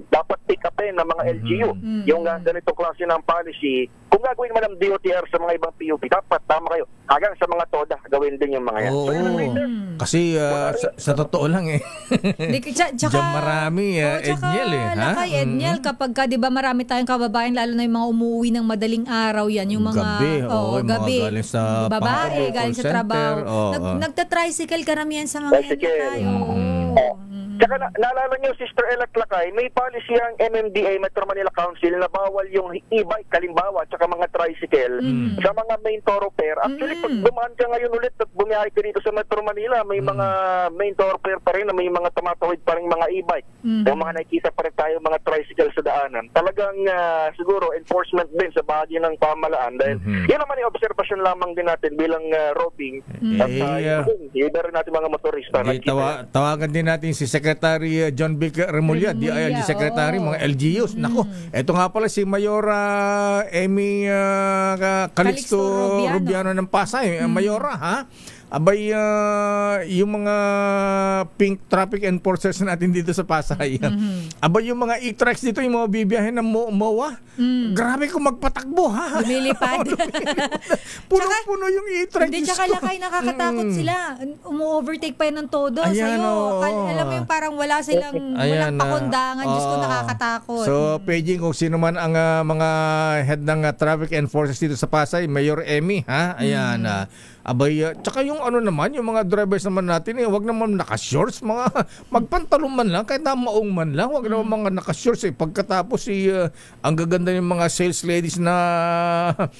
Speaker 10: dapat pick upin ng mga LGU yung ganitong klase ng policy. Kung gagawin man ng DOTR sa mga ibang PUV, dapat tama kayo. Hanggang sa mga toda, gawin din yung mga yan.
Speaker 2: Kasi sa totoo lang
Speaker 8: Diyan
Speaker 2: marami Edniel
Speaker 8: lakay Edniel, kapag ka, di ba marami tayong kababayan, lalo na yung mga umuwi ng madaling araw yan, yung mga gabi,
Speaker 2: galing sa
Speaker 8: babae, galing sa trabaho. Nagta-tricycle karamihan sa mga yan tayo.
Speaker 10: Tsaka naalala niyo, Sister Ella Tlakay, may policy ang MMDA, Metro Manila Council, na bawal yung e-bike, kalimbawa, tsaka mga tricycle sa mga main thoroughfare. Actually, pag dumaan ka ngayon ulit at bumiyahe ka dito sa Metro Manila, may mga main thoroughfare pa rin na may mga tumatawid pa rin mga e-bike. Yung mga nakikita pa rin tayo mga tricycle sa daanan. Talagang siguro enforcement din sa bahagi ng pamahalaan. Dahil yun naman yung observation lamang din natin bilang roving. At iba rin natin mga motorista.
Speaker 2: Tawagan din natin si Secretary John Vic Remulla, DILG Secretary, mga LGUs. Nako, eto nga pala si Mayora Amy Calixto Rubiano ng Pasay. Mayora, ha? Abay, yung mga pink traffic enforcers natin dito sa Pasay. Abay, yung mga e-tracks dito, yung mga bibiyahe ng MOA. Grabe kung magpatakbo, ha?
Speaker 8: Lumilipad.
Speaker 2: Puno-puno yung e-tracks.
Speaker 8: Hindi, tsaka lakay, nakakatakot sila. Umu-overtake pa yun ng todo sa'yo. Alam mo yung parang wala silang walang pakundangan. Diyos ko, nakakatakot.
Speaker 2: So, paging kung sino man ang mga head ng traffic enforcers dito sa Pasay, Mayor Emmy, ha? Ayan, abay, tsaka yung naman, yung mga drivers naman natin, wag naman naka-shorts, mga magpantalon man lang, kahit na maong man lang, wag naman mga naka-shorts pagkatapos ang gaganda yung mga sales ladies na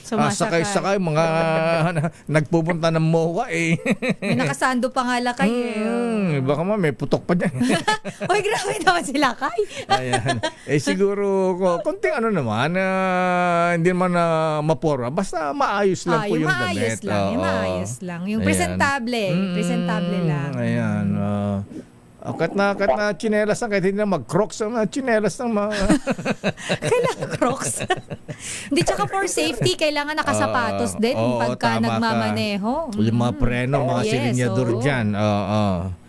Speaker 2: sakay-sakay, mga nagpupunta ng MOA
Speaker 8: May nakasando pa nga lakay
Speaker 2: baka may putok pa dyan.
Speaker 8: Uy, grabe naman sila kay.
Speaker 2: Ayan. Siguro, konting naman, hindi naman mapora, basta maayos lang po yung damit.
Speaker 8: Maayos lang. Yung presentable lang.
Speaker 2: Ayan. Kahit na chinelas lang, kahit hindi na mag-crocs, chinelas lang
Speaker 8: kailangan crocs. Hindi, tsaka for safety, kailangan nakasapatos din pagka nagmamaneho.
Speaker 2: Yung mga preno, mga silinyador dyan.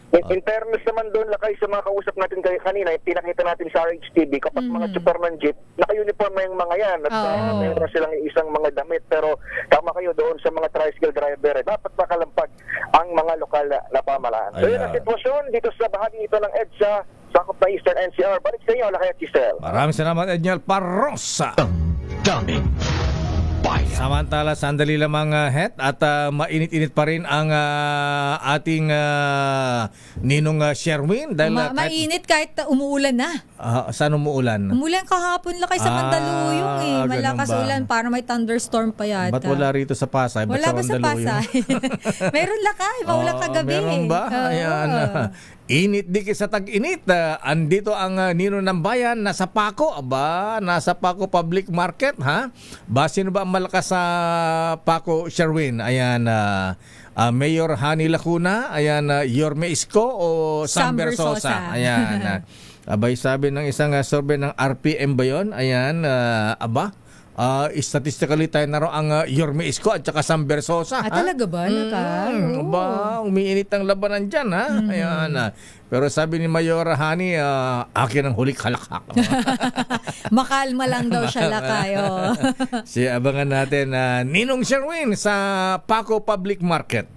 Speaker 10: In fairness naman doon, lakay sa mga kausap natin kanina, pinakita natin sa RHTV, kapag mga super ng jeep, naka-uniform na yung mga yan at mayroon silang isang mga damit. Pero tama kayo doon sa mga tricycle driver, dapat makalampag ang mga lokal na pamahalaan. So yun ang sitwasyon dito sa bahagi ito ng EDSA, sakop na Eastern NCR. Balik sa inyo, lakay at Giselle.
Speaker 2: Maraming salamat, Edniel Parrosa.
Speaker 1: Daming bayan.
Speaker 2: Samantala, sandali lamang Het at mainit-init pa rin ang ating ninong Sherwin.
Speaker 8: Mainit kahit umuulan na.
Speaker 2: Saan umuulan?
Speaker 8: Umulan kahapon lakay sa Mandaluyong eh. Malakas ulan, para may thunderstorm pa yata.
Speaker 2: Ba't wala rito sa Pasay?
Speaker 8: Wala ba sa Pasay? Meron lakay, maulan kagabi.
Speaker 2: Meron ba? Ayan. Init dikit sa tag-init. Andito ang Nino ng Bayan, nasa Paco. Nasa Paco Public Market, ha? Sino ba ang malakas sa Paco, Sherwin? Ayan, Mayor Hani Lacuna, ayan, Yorme Isko o Sam Bersosa. Ayan. Abay, sabi ng isang survey ng RPM ba yun? Ayan, statistically tayo na raw ang Yorme Isko at saka Sam Bersosa.
Speaker 8: Talaga ba?
Speaker 2: Umiinit ang labanan dyan, ha? Ayan. Pero sabi ni Mayor Hani, akin ang huli kalakhak.
Speaker 8: Makalma lang daw siya lakay.
Speaker 2: Abangan natin Ninong Sherwin sa Paco Public Market.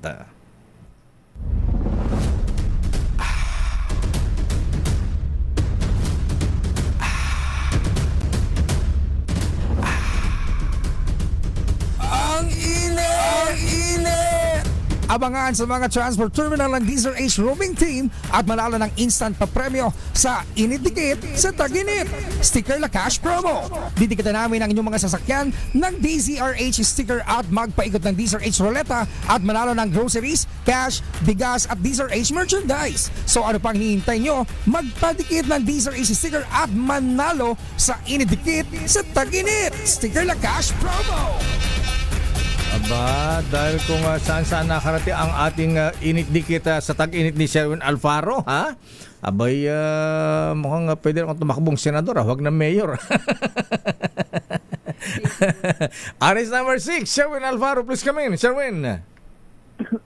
Speaker 13: Abangan sa mga transport terminal ng DZRH roaming team at manalo ng instant pa premyo sa Init Dikit sa Tag-Init Sticker La Cash Promo. Didikitan namin ang inyong mga sasakyan ng DZRH sticker at magpaikot ng DZRH Roleta at manalo ng groceries, cash, bigas at DZRH merchandise. So ano pang hinihintay nyo? Magpadikit ng DZRH sticker at manalo sa Init Dikit sa Tag-Init Sticker La Cash Promo.
Speaker 2: Dahil kung saan-saan nakarating ang ating init dikit sa tag-init ni Sherwin Alfaro, ha? Abay, mukhang pwede akong tumakbong senador, wag na mayor. Aris number 6, Sherwin Alfaro, please come in. Sherwin.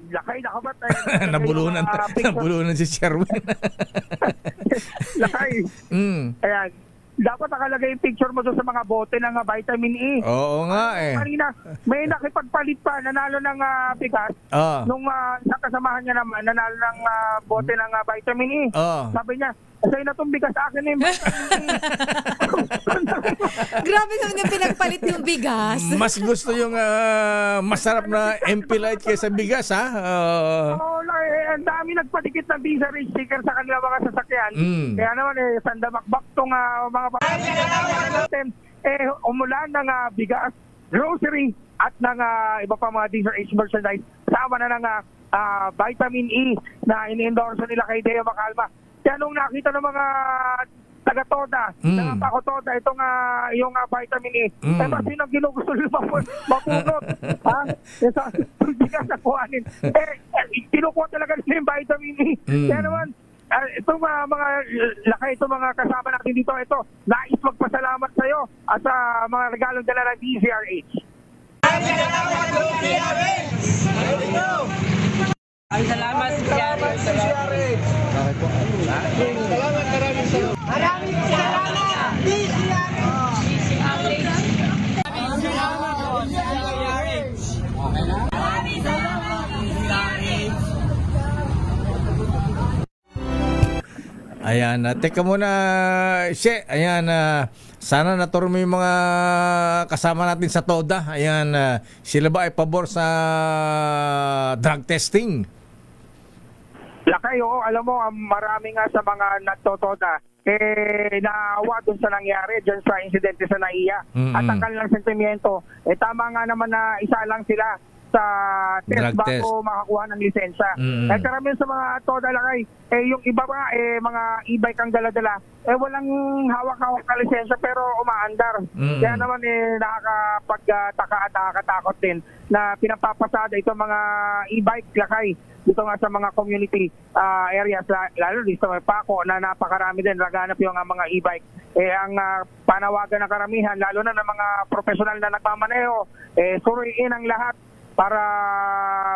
Speaker 14: Lakay, nakabatay.
Speaker 2: Nabulunan si Sherwin.
Speaker 14: Lakay. Ayan. Dapat nakalagay yung picture mo doon sa mga bote ng vitamin E.
Speaker 2: Oo nga
Speaker 14: Marina, may nakipagpalit pa, nanalo ng bigas. Nung sa kasamahan niya naman, nanalo ng bote ng vitamin E. Sabi niya, sa'yo na itong bigas, akin na yung vitamin E.
Speaker 8: Grabe naman yung pinagpalit yung bigas.
Speaker 2: Mas gusto yung masarap na MP Light kaysa bigas, ha?
Speaker 14: Ang dami nagpadikit ng DZRH sticker sa kanila mga sasakyan. Kaya naman sandamakbak tong mga natin umulan ng bigas, grocery at ng iba pa mga DZRH merchandise. Sama na ng vitamin E na ini-endorse nila kay Deo Macalma. Kaya nung nakita ng mga taga-Toda, Paco-Toda, itong yung vitamin E, sinong ginugusto nila mapunot? Hindi ka nakuhanin. Kinukuha talaga nila yung vitamin E. Kaya naman, itong mga lakay, itong mga kasama natin dito, ito, nais magpasalamat sa iyo at sa mga regalong dala ng DZRH.
Speaker 15: Ay, salamat, DZRH. Maraming salamat,
Speaker 2: Ayan, teka muna, ayan, sana naturo mo yung mga kasama natin sa Toda. Ayan, sila ba ay pabor sa drug testing?
Speaker 14: Lakay, alam mo, marami nga sa mga nagtotoda naawa dun sa nangyari dyan sa insidente sa NAIA. At ang kanilang sentimiento, tama nga naman na isa lang sila sa test bago makakuha ng lisensya. Karamihan sa mga toda lakay, yung iba pa mga e-bike ang dala-dala, walang hawak-hawak na lisensya pero umaandar. Kaya naman nakakapagtaka at nakakatakot din na pinapapasada itong mga e-bike lakay dito nga sa mga community areas, lalo dito sa Paco na napakarami din laganap yung mga e-bike. Ang panawagan ng karamihan, lalo na ng mga profesional na nagmamaneho, suriin ang lahat para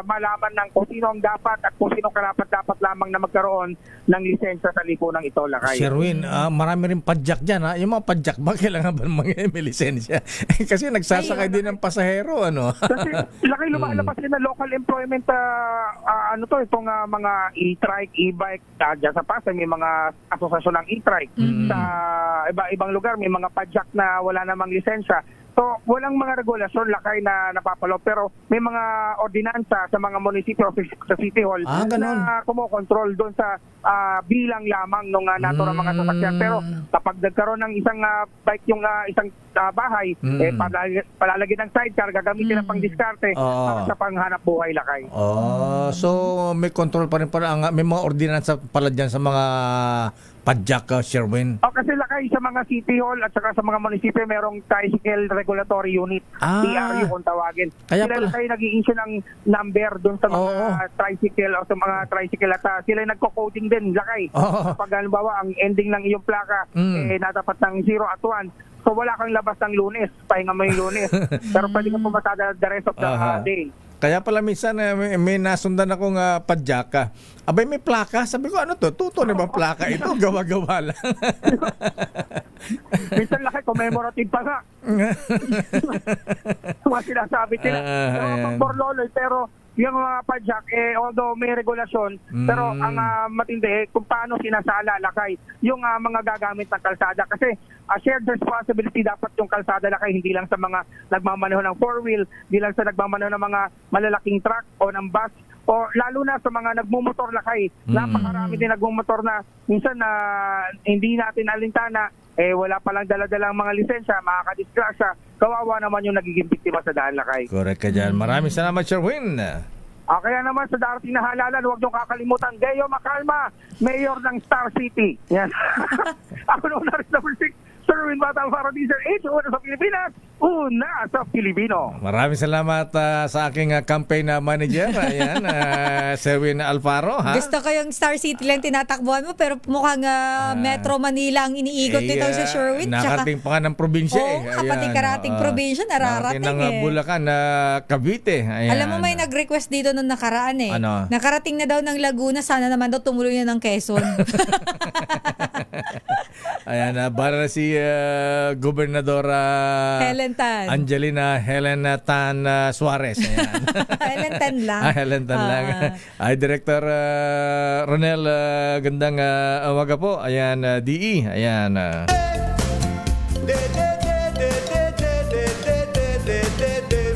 Speaker 14: malaman ng kung sino ang dapat at kung sino karapat-dapat lamang na magkaroon ng lisensya sa lipunang ito, lakay.
Speaker 2: Sherwin, marami rin padjak dyan, ha? Yung mga padjak ba, kailangan ba may lisensya? Kasi nagsasakay din ng pasahero, ano? Kasi,
Speaker 14: lakay, lumalabas din na local employment, itong mga e-trike, e-bike, dyan sa Pasay, may mga asosasyon ng e-trike. Sa iba-ibang lugar, may mga padjak na wala namang lisensya. So, walang mga regulasyon lakay na napapalo, pero may mga ordinansa sa mga munisipyo sa City Hall na kumokontrol doon sa bilang lamang ng naturang mga sasakyan. Pero kapag nagkaroon ng isang bike yung isang bahay, palalagyan ng sidecar, gagamitin ng pang-diskarte para sa panghanap buhay lakay.
Speaker 2: So may control pa rin pala, may mga ordinansa pala dyan sa mga padyak, Sherwin?
Speaker 14: Kasi lakay sa mga City Hall at saka sa mga munisipyo merong Tricycle Regulatory Unit, TRU kung tawagin.
Speaker 2: Kaya
Speaker 14: sila lakay nag-i-issue ng number doon sa mga tricycle o sa mga tricycle at sila nagko-coding din lakay. Kapag halimbawa ang ending ng iyong plaka natapat ng 0 at 1, so wala kang labas ng Lunes, pahinga mo yung Lunes. Pero pwede ka pumasada the rest of the day.
Speaker 2: Kaya pala minsan may nasundan akong padyaka. Abay, may plaka. Sabi ko, ano to? Tuto na ba plaka ito? Gawa-gawa lang.
Speaker 14: Minsan laki, commemorative pa nga. Mga sinasabi sila. Pero yung mga padyak, although may regulasyon, pero ang matindi, kung paano sinasala lakay yung mga gagamit ng kalsada. Kasi shared responsibility dapat yung kalsada lakay, hindi lang sa mga nagmamaneho ng 4-wheel, hindi lang sa nagmamaneho ng mga malalaking truck o ng bus, o lalo na sa mga nagmumotor lakay. Napakarami din nagmumotor na minsan hindi natin alintana, wala palang dala-dalang mga lisensya, makakadisgrasya. Kawawa naman yung nagiging biktima sa daan lakay.
Speaker 2: Correct ka dyan. Maraming salamat, Sherwin.
Speaker 14: Kaya naman sa darating na halalan, huwag niyong kakalimutan, Deo Macalma, Mayor ng Star City. Yan. Ako noon na rin number 6, Sherwin Batang para Diesel H, una sa Pilipinas, una sa Pilipino.
Speaker 2: Maraming salamat sa aking campaign manager, ayan, Sherwin Alfaro.
Speaker 8: Gusto ko yung Star City lang tinatakbuhan mo, pero mukhang Metro Manila ang iniikot nito si Sherwin.
Speaker 2: Nakarating pa nga ng probinsya.
Speaker 8: Kapatid karating probinsya, nararating
Speaker 2: ng Bulacan, Cavite. Ayan.
Speaker 8: Alam mo, may nag-request dito nung nakaraan
Speaker 2: Ano?
Speaker 8: Nakarating na daw ng Laguna, sana naman daw tumuloy na ng Quezon.
Speaker 2: Ayan, para si Gobernadora
Speaker 8: Helen Tan.
Speaker 2: Angelina Helen Tan Suarez. Ayan.
Speaker 8: Helen Tan lang.
Speaker 2: Helen Tan lang. Ay, Director Ronel, gandang umaga po. Ayan, DE. Ayan.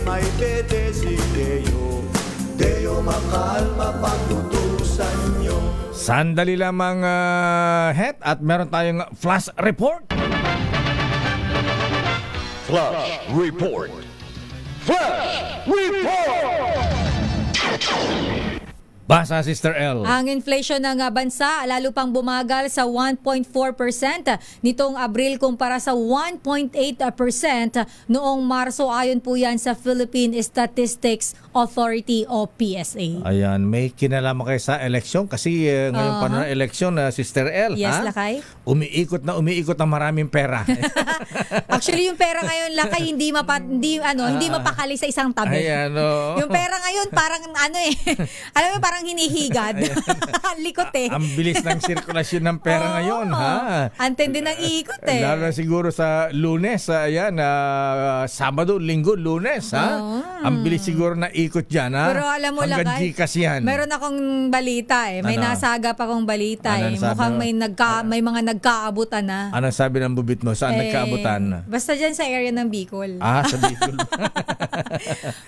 Speaker 16: May tete si Deo Macalma, pagtutusan nyo.
Speaker 2: Sandali lamang Het at meron tayong flash report.
Speaker 3: Flash report. Flash report.
Speaker 2: Basa, Sister L.
Speaker 8: Ang inflation ng bansa lalo pang bumagal sa 1.4% nitong Abril kumpara sa 1.8% noong Marso, ayon po yan sa Philippine Statistics Authority o PSA.
Speaker 2: Ayan, may kinalaman kayo sa eleksyon kasi ngayong panahon ng eleksyon, Sister L.
Speaker 8: Yes, Lakay.
Speaker 2: Umiikot ng maraming pera.
Speaker 8: Actually, yung pera ngayon, Lakay, hindi mapakali sa isang tabi.
Speaker 2: Ayan,
Speaker 8: yung pera ngayon parang alam mo, parang hinihigad. Likot
Speaker 2: Ang bilis ng sirkulasyon ng pera ngayon, ha?
Speaker 8: Antindi ng iikot
Speaker 2: Lalo siguro sa Lunes, ayan, Sabado, Linggo, Lunes, ha? Ang bilis siguro na ikot dyan, ha?
Speaker 8: Pero alam mo,
Speaker 2: hanggang Gcash yan.
Speaker 8: Meron akong balita May nasaga pa akong balita Mukhang may mga nagkaabutan na.
Speaker 2: Anong sabi ng bubit mo? Saan nagkaabutan?
Speaker 8: Basta dyan sa area ng Bicol.
Speaker 2: Sa Bicol.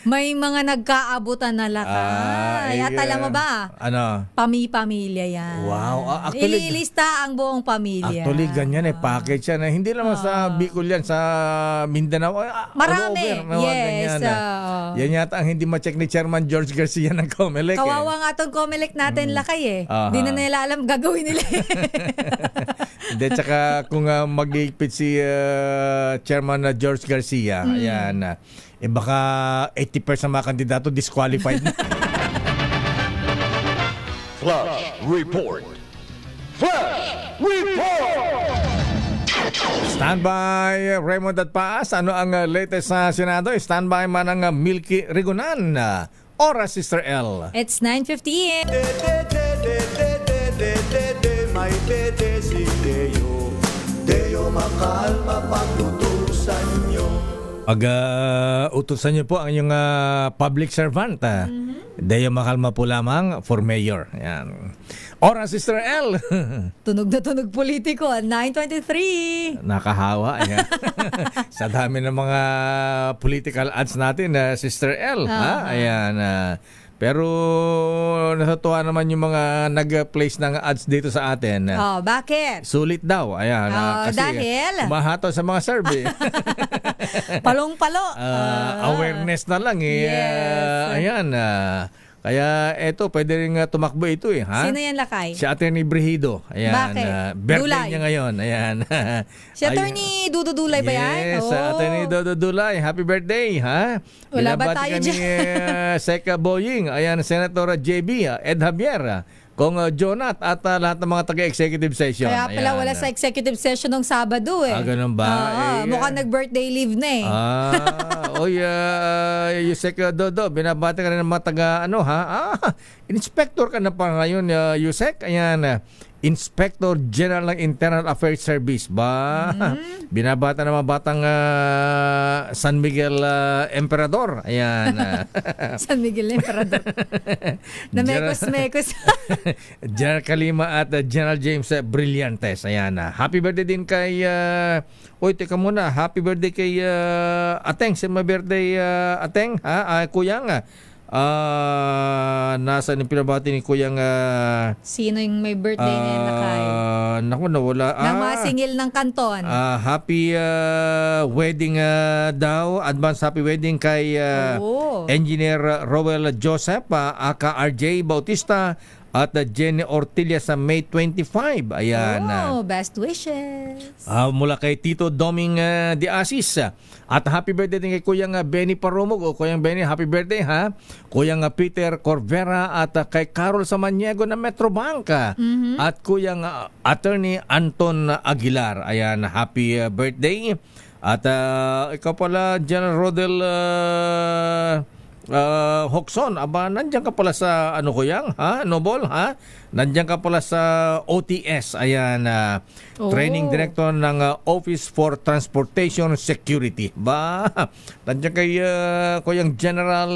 Speaker 8: May mga nagkaabutan na Lakay. At alam mo ba?
Speaker 2: Ano?
Speaker 8: Pamilya yan.
Speaker 2: Wow. Actually,
Speaker 8: ililista ang buong pamilya.
Speaker 2: Actually, ganyan package yan. Hindi naman sa Bicol yan, sa Mindanao.
Speaker 8: Marami. Yes.
Speaker 2: Yan yata ang hindi ma-check ni Chairman George Garcia ng COMELEC.
Speaker 8: Kawawa nga itong COMELEC natin, Lakay Di na nila alam gagawin nila.
Speaker 2: Hindi, tsaka kung mag-iipit si Chairman George Garcia, ayan, baka 80% mga kandidato disqualified na.
Speaker 3: Flash report. Flash report.
Speaker 2: Standby Raymond at Paas. Ano ang latest sa Senado? Standby man ang Milky Rigunan. Oras, Sister L.
Speaker 8: It's 9:15.
Speaker 16: May tete si Deo Macalma, pagtutusan nyo.
Speaker 2: Pag utusan niyo po ang inyong public servant, Deo Makalma po lamang for mayor. Yan. Oras, Sister L.
Speaker 8: Tunog na tunog politiko, 9:23.
Speaker 2: Nakahawa. Sa dami ng mga political ads natin, Sister L. Ha? Ayan. Pero natutuwa naman yung mga nag-place ng ads dito sa atin.
Speaker 8: Bakit?
Speaker 2: Sulit daw. Ayan. Kasi
Speaker 8: dahil?
Speaker 2: umahato sa mga survey.
Speaker 8: Palong-palo.
Speaker 2: Awareness na lang eh.
Speaker 8: Yes.
Speaker 2: Ayan. Kaya eto, pwede rin tumakbo ito eh. Ha?
Speaker 8: Sino yan, Lakay?
Speaker 2: Si Atty. Brihido. Ayan.
Speaker 8: Bakit?
Speaker 2: Birthday
Speaker 8: Dulay.
Speaker 2: niya ngayon. Ayan.
Speaker 8: Si Atty. Dudo Dulay ba yan?
Speaker 2: Yes, Atty. Dudo Dulay. Happy birthday, ha?
Speaker 8: Wala ba
Speaker 2: Binabati
Speaker 8: tayo
Speaker 2: ka ni
Speaker 8: dyan?
Speaker 2: Seka Boying. Ayan, Senator JB, Ed Javier, Kong Jonat, at lahat ng mga taga-executive session.
Speaker 8: Kaya pala
Speaker 2: Ayan.
Speaker 8: wala sa executive session ng Sabado eh.
Speaker 2: Ganun ba?
Speaker 8: Mukhang nag-birthday leave na eh.
Speaker 2: Yusek Dodo, binabati ka rin ng mga taga, inspector ka na pa ngayon, Yusek. Ayan, Inspector General ng Internal Affairs Service ba? Binabata ng mga batang San Miguel Emperador. Ayan.
Speaker 8: San Miguel Emperador. Na mekos-mekos.
Speaker 2: General Kalima at General James Brillantes. Ayan. Happy birthday din kay teka muna. Happy birthday kay Ateng. Sino birthday Ateng? Kuyang. Nasa yung pinabati ni Kuyang
Speaker 8: sino yung may birthday niya, Lakay?
Speaker 2: Naku, nawala.
Speaker 8: Namasingil ng kanton.
Speaker 2: Happy wedding daw. Advance happy wedding kay Engineer Rowell Joseph, aka RJ Bautista, at Jenny Ortilla sa May 25. Ayan.
Speaker 8: Best wishes.
Speaker 2: Mula kay Tito Doming de Asis. At happy birthday din kay Kuyang Benny Parumog. Kuyang Benny, happy birthday ha. Kuyang Peter Corvera at kay Carol Samaniego na Metrobank. At Kuyang Attorney Anton Aguilar. Ayan, happy birthday. At ikaw pala, General Rodel Hoxon, nandiyan ka pala sa Kuyang, ha? Nobol, ha? Nandiyan ka pala sa OTS. Ayan, Training Director ng Office for Transportation Security. Nandiyan kay Kuyang General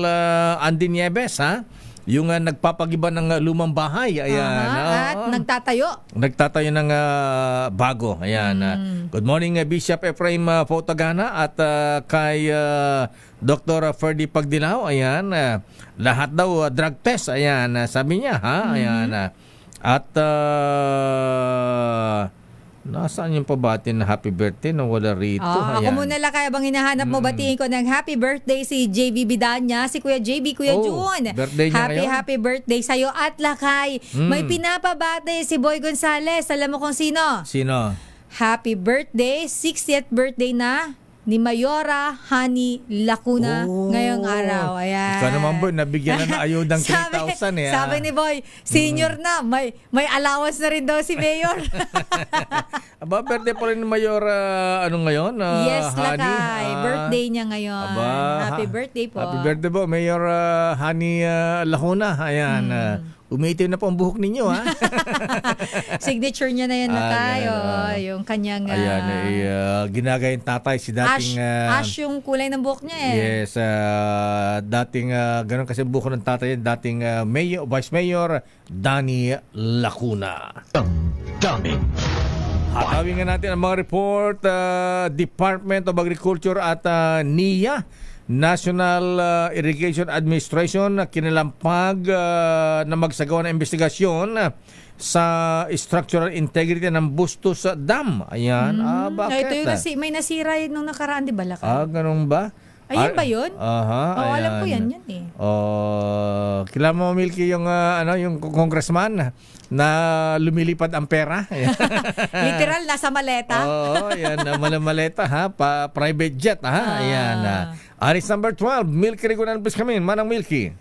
Speaker 2: Andy Nieves, ha? Yung nagpapagiba ng lumang bahay. Ayan.
Speaker 8: At nagtatayo
Speaker 2: ng bago. Ayan. Good morning, Bishop Ephraim Fautagana at kay Dr. Ferdy Pagdilaw. Ayan. Lahat daw drug test. Ayan. Sabi niya, ha? Ayan. At nasaan yung pabati na happy birthday na wala rito?
Speaker 8: Ako muna lang, kaya bang hinahanap mo, batiin ko ng happy birthday si JB Bidanya, si Kuya JB, Kuya June.
Speaker 2: Birthday niya ngayon.
Speaker 8: Happy birthday sa'yo. At Lakay, may pinapabati si Boy Gonzales. Alam mo kung sino?
Speaker 2: Sino?
Speaker 8: Happy birthday, 60th birthday na ni Mayora Hani Lacuna ngayong araw. Ayan.
Speaker 2: Ikaw naman, Boy, nabigyan na ayudang 3,000 eh.
Speaker 8: Sabi ni Boy, senior na, may allowance na rin daw si Mayor.
Speaker 2: Birthday pa rin ni Mayor, ngayon?
Speaker 8: Yes, Lakay. Birthday niya ngayon. Happy birthday po.
Speaker 2: Happy birthday po, Mayor Hani Lacuna. Ayan. Umiitim na po ang buhok ninyo, ha?
Speaker 8: Signature niya na yan, Lakay. Yung kanyang
Speaker 2: ginagayang tatay si dating
Speaker 8: ash yung kulay ng buhok niya eh.
Speaker 2: Yes, dating ganun kasi buhok ng tatay, dating Vice Mayor Danny Lacuna.
Speaker 1: Daming
Speaker 2: Hatawin nga natin ang mga report. Department of Agriculture at NIA, National Irrigation Administration, kinalampag na magsagawa ng investigasyon sa structural integrity ng Bustos Dam. Ayan. Bakit?
Speaker 8: Ito yung may nasira yun nung nakaraan, di ba, Lakay?
Speaker 2: Ganun ba?
Speaker 8: Ayun ba yun? Alam ko yan eh.
Speaker 2: Kilala mo, Milky, yung yung congressman na lumilipad ang pera.
Speaker 8: Literal, nasa maleta.
Speaker 2: Yan, maleta, ha? Private jet, ha? Ayan. Aris number 12, Milky Regulan, please come in. Manang Milky.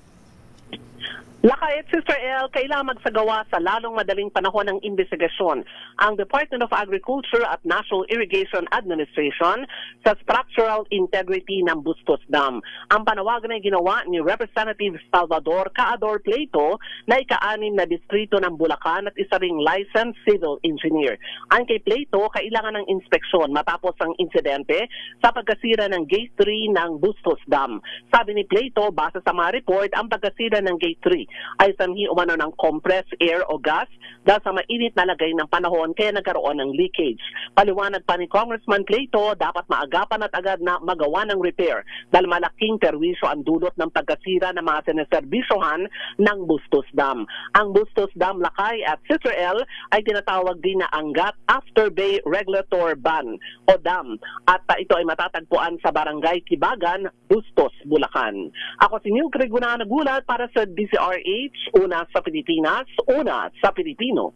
Speaker 17: Lakay at Sister El, kailangan magsagawa sa lalong madaling panahon ng investigasyon ang Department of Agriculture at National Irrigation Administration sa structural integrity ng Bustos Dam. Ang panawagan ay ginawa ni Representative Salvador Caador Pleito na ika-6 na distrito ng Bulacan at isa ring licensed civil engineer. Ang kay Pleito, kailangan ng inspeksyon matapos ang insidente sa pagkasira ng Gate 3 ng Bustos Dam. Sabi ni Pleito, base sa mga report, ang pagkasira ng Gate 3 ay sanhi umano ng compressed air o gas dahil sa mainit na lagay ng panahon kaya nagkaroon ng leakage. Paliwanag pa ni Congressman Pleito, dapat maagapan at agad na magawa ng repair dahil malaking perwisyo ang dulot ng pagkasira ng mga sineserbisyohan ng Bustos Dam. Ang Bustos Dam, Lakay at Sister El, ay tinatawag din na Angat After Bay Regulator Ban o DAM at ito ay matatagpuan sa Barangay Kibagan, Bustos, Bulacan. Ako si Neil Criguna, nagulat para sa DCRH, una sa Pilipinas, una sa Pilipino.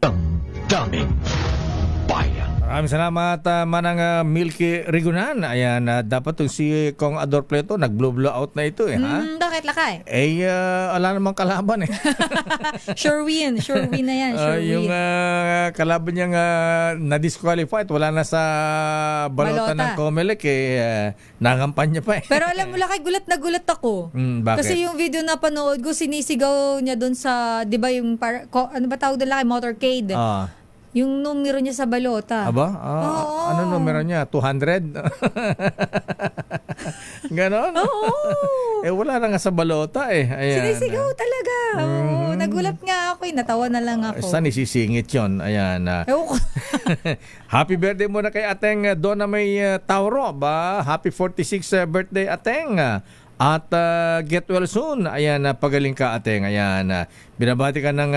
Speaker 1: Daming bayan.
Speaker 2: Maraming salamat, Manang Milky Rigunan. Ayan, dapat itong si Kong Ador Pleito, nag-blow out na ito ha?
Speaker 8: Bakit, Lakay?
Speaker 2: Wala namang kalaban
Speaker 8: Sure win na yan,
Speaker 2: yung kalaban niyang na-disqualified, wala na sa balota ng Comelec, nangampanya pa
Speaker 8: Pero alam mo, Lakay, gulat na gulat ako.
Speaker 2: Bakit?
Speaker 8: Kasi yung video na panood ko, sinisigaw niya doon sa, di ba yung, ano ba tawag doon, Lakay, motorcade? Yung numero niya sa balota.
Speaker 2: Aba? Ano numero niya? 200? Ganon?
Speaker 8: Oo.
Speaker 2: Wala na nga sa balota Ayan.
Speaker 8: Sinisigaw talaga. Nagulat nga ako natawa na lang ako.
Speaker 2: Saan isisingit yun? Ayan. Happy birthday muna kay Ateng Donna May Tauro. Happy 46th birthday, Ateng. At get well soon. Ayan, pagaling ka, Ateng. Ayan, binabati ka ng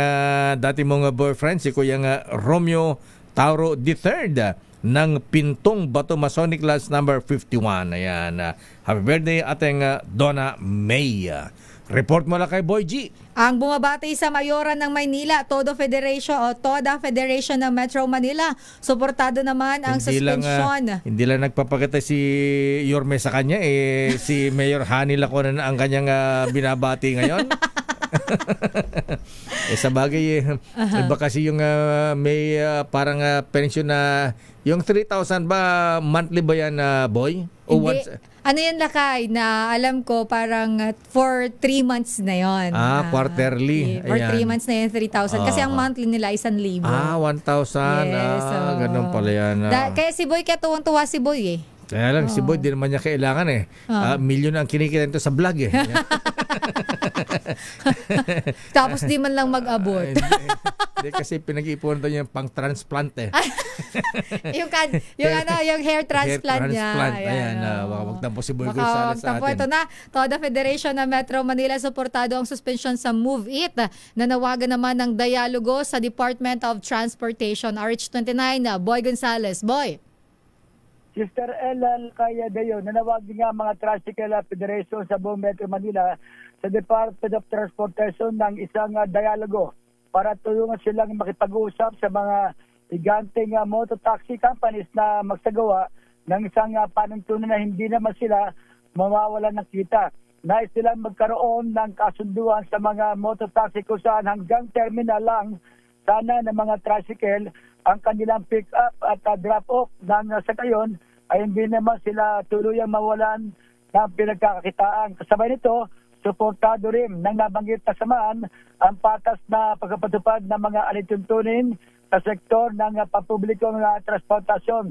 Speaker 2: dati mong boyfriend, si Kuyang Romeo Tauro III ng Pintong Bato Masonic Lodge number 51. Ayan, happy birthday, Ateng Donna May. Report mo lang kay Boy G.
Speaker 8: Ang bumabati sa Mayoran ng Maynila, Toda Federation ng Metro Manila, suportado naman ang suspensyon.
Speaker 2: Hindi lang nagpapakita si Yorme sa kanya, si Mayor Hani Laconan ang kanyang binabati ngayon. Sa bagay, iba kasi yung may parang pension na, yung 3,000 ba, monthly ba yan, Boy? O once?
Speaker 8: Ano yan, Lakay, na alam ko parang for 3 months na yon.
Speaker 2: Quarterly.
Speaker 8: For 3 months na yan, 3,000. Kasi ang monthly nila 1,000.
Speaker 2: 1,000. Yes, ganun pala yan.
Speaker 8: Kaya si Boy, kaya tuwang-tuwa si Boy
Speaker 2: Kaya lang, si Boy, di naman niya kailangan milyon ang kinikita nito sa vlog
Speaker 8: Tapos di man lang mag-abot.
Speaker 2: Hindi kasi pinag-iipunan daw niya pang transplant
Speaker 8: yung hair transplant niya.
Speaker 2: Ayan, magtampo si Boy Gonzales sa atin.
Speaker 8: Ito na, Toda Federation ng Metro Manila, suportado ang suspension sa Move It. Nanawagan naman ng dialogo sa Department of Transportation. RH29, Boy Gonzales. Boy.
Speaker 18: Sister Ella Kaya Dayo, nanawagin nga mga Tricycle Federation sa buong Metro Manila sa Department of Transportation ng isang dialogo para tulungan silang makipag-usap sa mga higanteng mototaxi companies na magsagawa ng isang panuntunan na hindi naman sila mawawalan ng kita. Nais silang magkaroon ng kasunduan sa mga mototaxi kung saan hanggang terminal lang sana ng mga tricycle ang kanilang pick-up at drop-off nang sa gayon ay hindi naman sila tuluyang mawalan ng pinagkakakitaan. Kasabay nito, suportado rin ng nabanggit na samahan ang patas na pagpapatupad ng mga alituntunin sa sektor ng pampublikong transportasyon.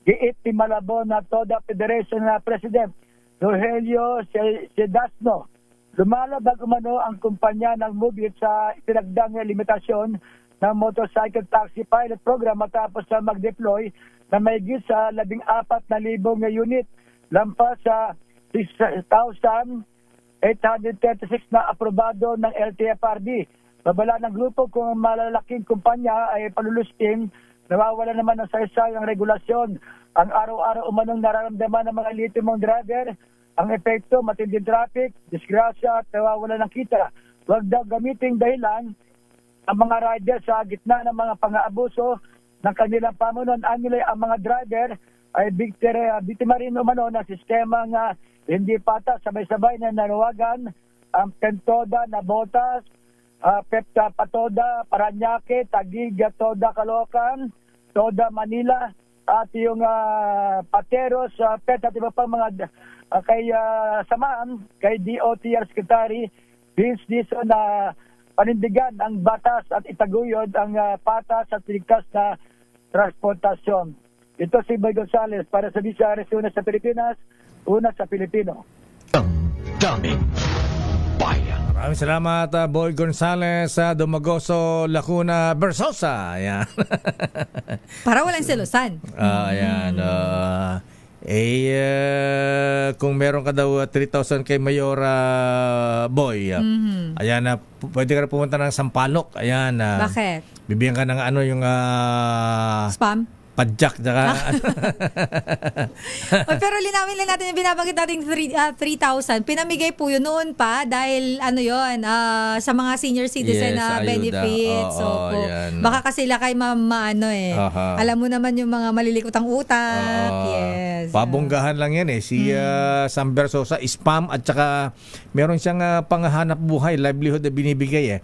Speaker 18: Giit ni Malabon na Toda Federation na President Rogelio Cedasno. Lumalabag umano ang kumpanya ng Mubit sa itinagdang limitasyon ng motorcycle taxi pilot program matapos sa mag-deploy na mahigit sa 14,000 unit lampas sa 6,836 na aprobado ng LTFRB. Babala ng grupo kung malalaking kumpanya ay palulusting, nawawala naman ng saysay ang regulasyon. Ang araw-araw umanong nararamdaman ng mga litimong driver, ang epekto, matinding traffic, disgrasya at nawawala ng kita. Huwag daw gamiting dahilan ang mga rider sa gitna ng mga pang-aabuso ng kanilang pamunuan. Anilay ang mga driver ay biktima rin umano ng sistema nga hindi patas. Sabay-sabay na nanawagan ang Pentoda na Botas PEPTA Patoda, Paranaque, Taguig, Toda Caloocan, Toda Manila, at yung Pateros, PET at iba pang mga kay Samaan, kay DOTR Secretary Vince Dizon na panindigan ang batas at itaguyod ang patas at ligtas na transportasyon. Ito si Boy Gonzales para sa Visares, una sa Pilipinas, una sa Pilipino.
Speaker 1: Daming Bayan.
Speaker 2: Maraming salamat, Boy Gonzales sa Dumagoso, Lacuna, Versosa. Ayan.
Speaker 8: Para walang selusan.
Speaker 2: Ayan. Kung meron ka daw 3,000 kay Mayora Boy, ayan na, pwede ka na pumunta ng Sampaloc. Ayan.
Speaker 8: Bakit?
Speaker 2: Bibigyan ka ng ano yung
Speaker 8: spam?
Speaker 2: Padjak.
Speaker 8: Pero linawin lang natin yung binabanggit natin 3,000. Pinamigay po yun noon pa dahil ano yun, sa mga senior citizen na benefits. Baka kasi lakay maano alam mo naman yung mga malilikotang utak. Yes.
Speaker 2: Pabonggahan lang yan si Sam Versosa, spam at saka meron siyang panghanap buhay, livelihood na binibigay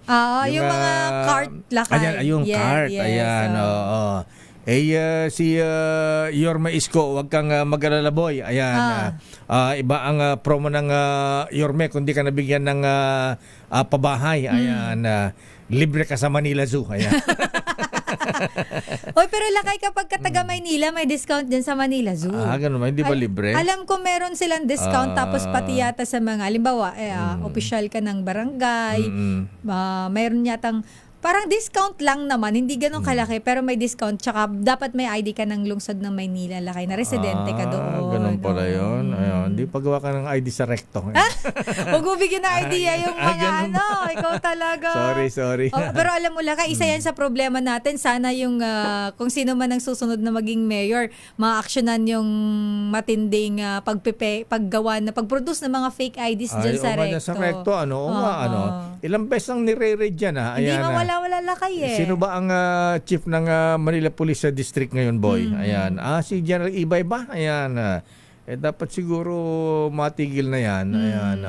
Speaker 8: yung mga cart lakay.
Speaker 2: Ayan, yung cart. Ayan, si Yorme Isko, wag kang mag-alala boy. Ayan, iba ang promo ng Yorme kundi ka nabigyan ng pabahay. Ayan, libre ka sa Manila Zoo. Ayan.
Speaker 8: Oy, pero lakay kapag taga Maynila, may discount din sa Manila Zoo.
Speaker 2: Ganun ba? Hindi ba libre?
Speaker 8: Alam ko meron silang discount tapos pati yata sa mga, halimbawa, official ka ng barangay, mayroon yatang parang discount lang naman, hindi ganun kalaki, pero may discount. Tsaka dapat may ID ka ng lungsod ng Maynila, lakay na residente ka doon.
Speaker 2: Ganun pala yun. Ayun, hindi pagawa ka ng ID sa recto.
Speaker 8: Huwag mo bigyan ng idea yung mga ikaw talaga.
Speaker 2: Sorry.
Speaker 8: Pero alam mo lakay, isa yan sa problema natin. Sana yung kung sino man ang susunod na maging mayor, ma-actionan yung matinding paggawa na pag-produce ng mga fake IDs dyan sa recto.
Speaker 2: Sa recto, ilang beses ang nire-raid dyan
Speaker 8: Hindi wala lakay
Speaker 2: Sino ba ang chief ng Manila Police District ngayon, boy? Ayan. Si General Ibay ba? Ayan. Dapat siguro matigil na yan. Ayan.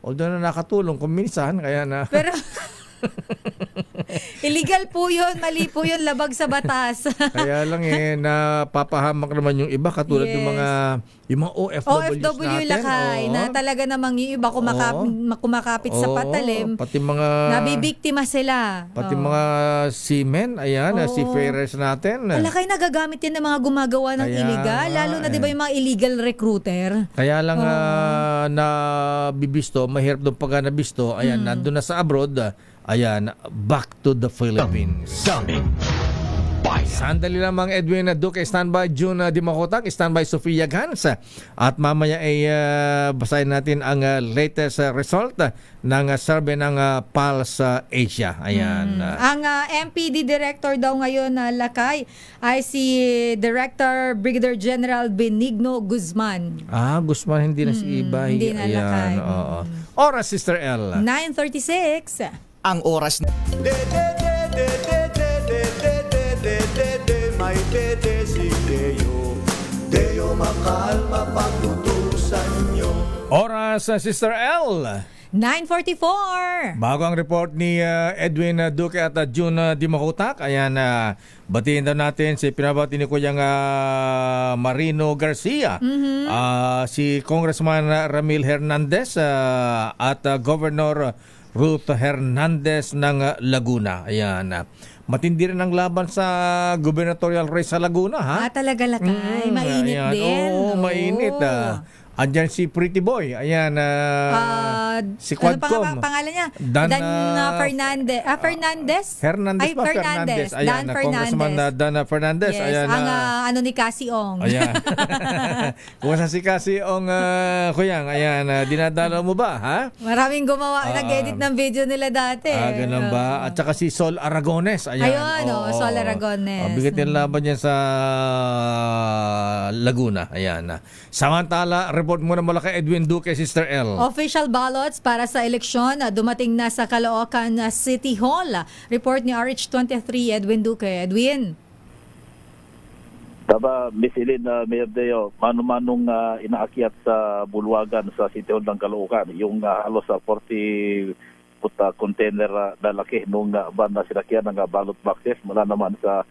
Speaker 2: Although na nakatulong kung minsan, kaya na.
Speaker 8: Pero illegal po yun, mali po yun, labag sa batas.
Speaker 2: Kaya lang napapahamak naman yung iba katulad ng mga OFW natin.
Speaker 8: Lakay, na talaga namang yung iba kumakapit sa patalim.
Speaker 2: Pati mga
Speaker 8: nabibiktima sila.
Speaker 2: Pati mga seamen, seafarers natin.
Speaker 8: Lakay, nagagamit yan ng mga gumagawa ng illegal, lalo na 'di ba yung mga illegal recruiter.
Speaker 2: Kaya lang nabibisto, mahirap doon pag nabisto, nandun na sa abroad. Ayan, back to the Philippines.
Speaker 1: Daming Bayan.
Speaker 2: Sandali lamang, Edwin Duque, standby June Dimacotac, standby Sofia Gans. At mamaya ay basahin natin ang latest result ng survey ng Pulse Asia. Ayan.
Speaker 8: Ang MPD director daw ngayon na lakay ay si Director Brigadier General Benigno Guzman.
Speaker 2: Guzman, hindi na si Iba.
Speaker 8: Hindi na lakay.
Speaker 2: Oras, Sister L.
Speaker 8: 9:36.
Speaker 13: Ang oras
Speaker 16: may dede si Deo. Deo makalma pagtutusan nyo.
Speaker 2: Oras, Sister L.
Speaker 8: 9:44.
Speaker 2: Bago ang report ni Edwin Duque at June Dimacotac. Ayan, batiin daw natin si pinabati ni Kuyang Marino Garcia, si Congressman Ramil Hernandez at Governor Ruth Hernandez ng Laguna. Ayan. Matindi rin ang laban sa gubernatorial race sa Laguna,
Speaker 8: talaga lakay. Mainit din.
Speaker 2: Mainit. Andyan si Pretty Boy. Ayan, si Quadcom.
Speaker 8: Ano pangalan niya? Dan Fernandez. Fernandez?
Speaker 2: Hernandez ba? Fernandez. Ayan,
Speaker 8: Dan
Speaker 2: Congressman Dan Fernandez.
Speaker 8: Yes,
Speaker 2: ayan,
Speaker 8: ang ni Cassie Ong.
Speaker 2: Ayan. Kung sa si Cassie Ong, Kuyang, ayan, dinadalaw mo ba, ha?
Speaker 8: Maraming gumawa, nag-edit ng video nila dati.
Speaker 2: Ganun ba? At saka si Sol Aragones. Ayan.
Speaker 8: Sol Aragones.
Speaker 2: Bigat yung laban niya sa Laguna. Ayan. Samantala, report muna mula kay Edwin Duque, Sister L.
Speaker 8: Official ballots para sa eleksyon dumating na sa Caloocan City Hall. Report ni RH23, Edwin Duque. Edwin.
Speaker 19: Taba, misilin na Mayor Deo, mano-manong inaakyat sa bulwagan sa City Hall ng Caloocan. Yung halos sa 40 container na laki nung van na sinakyan ng ballot boxes mula naman sa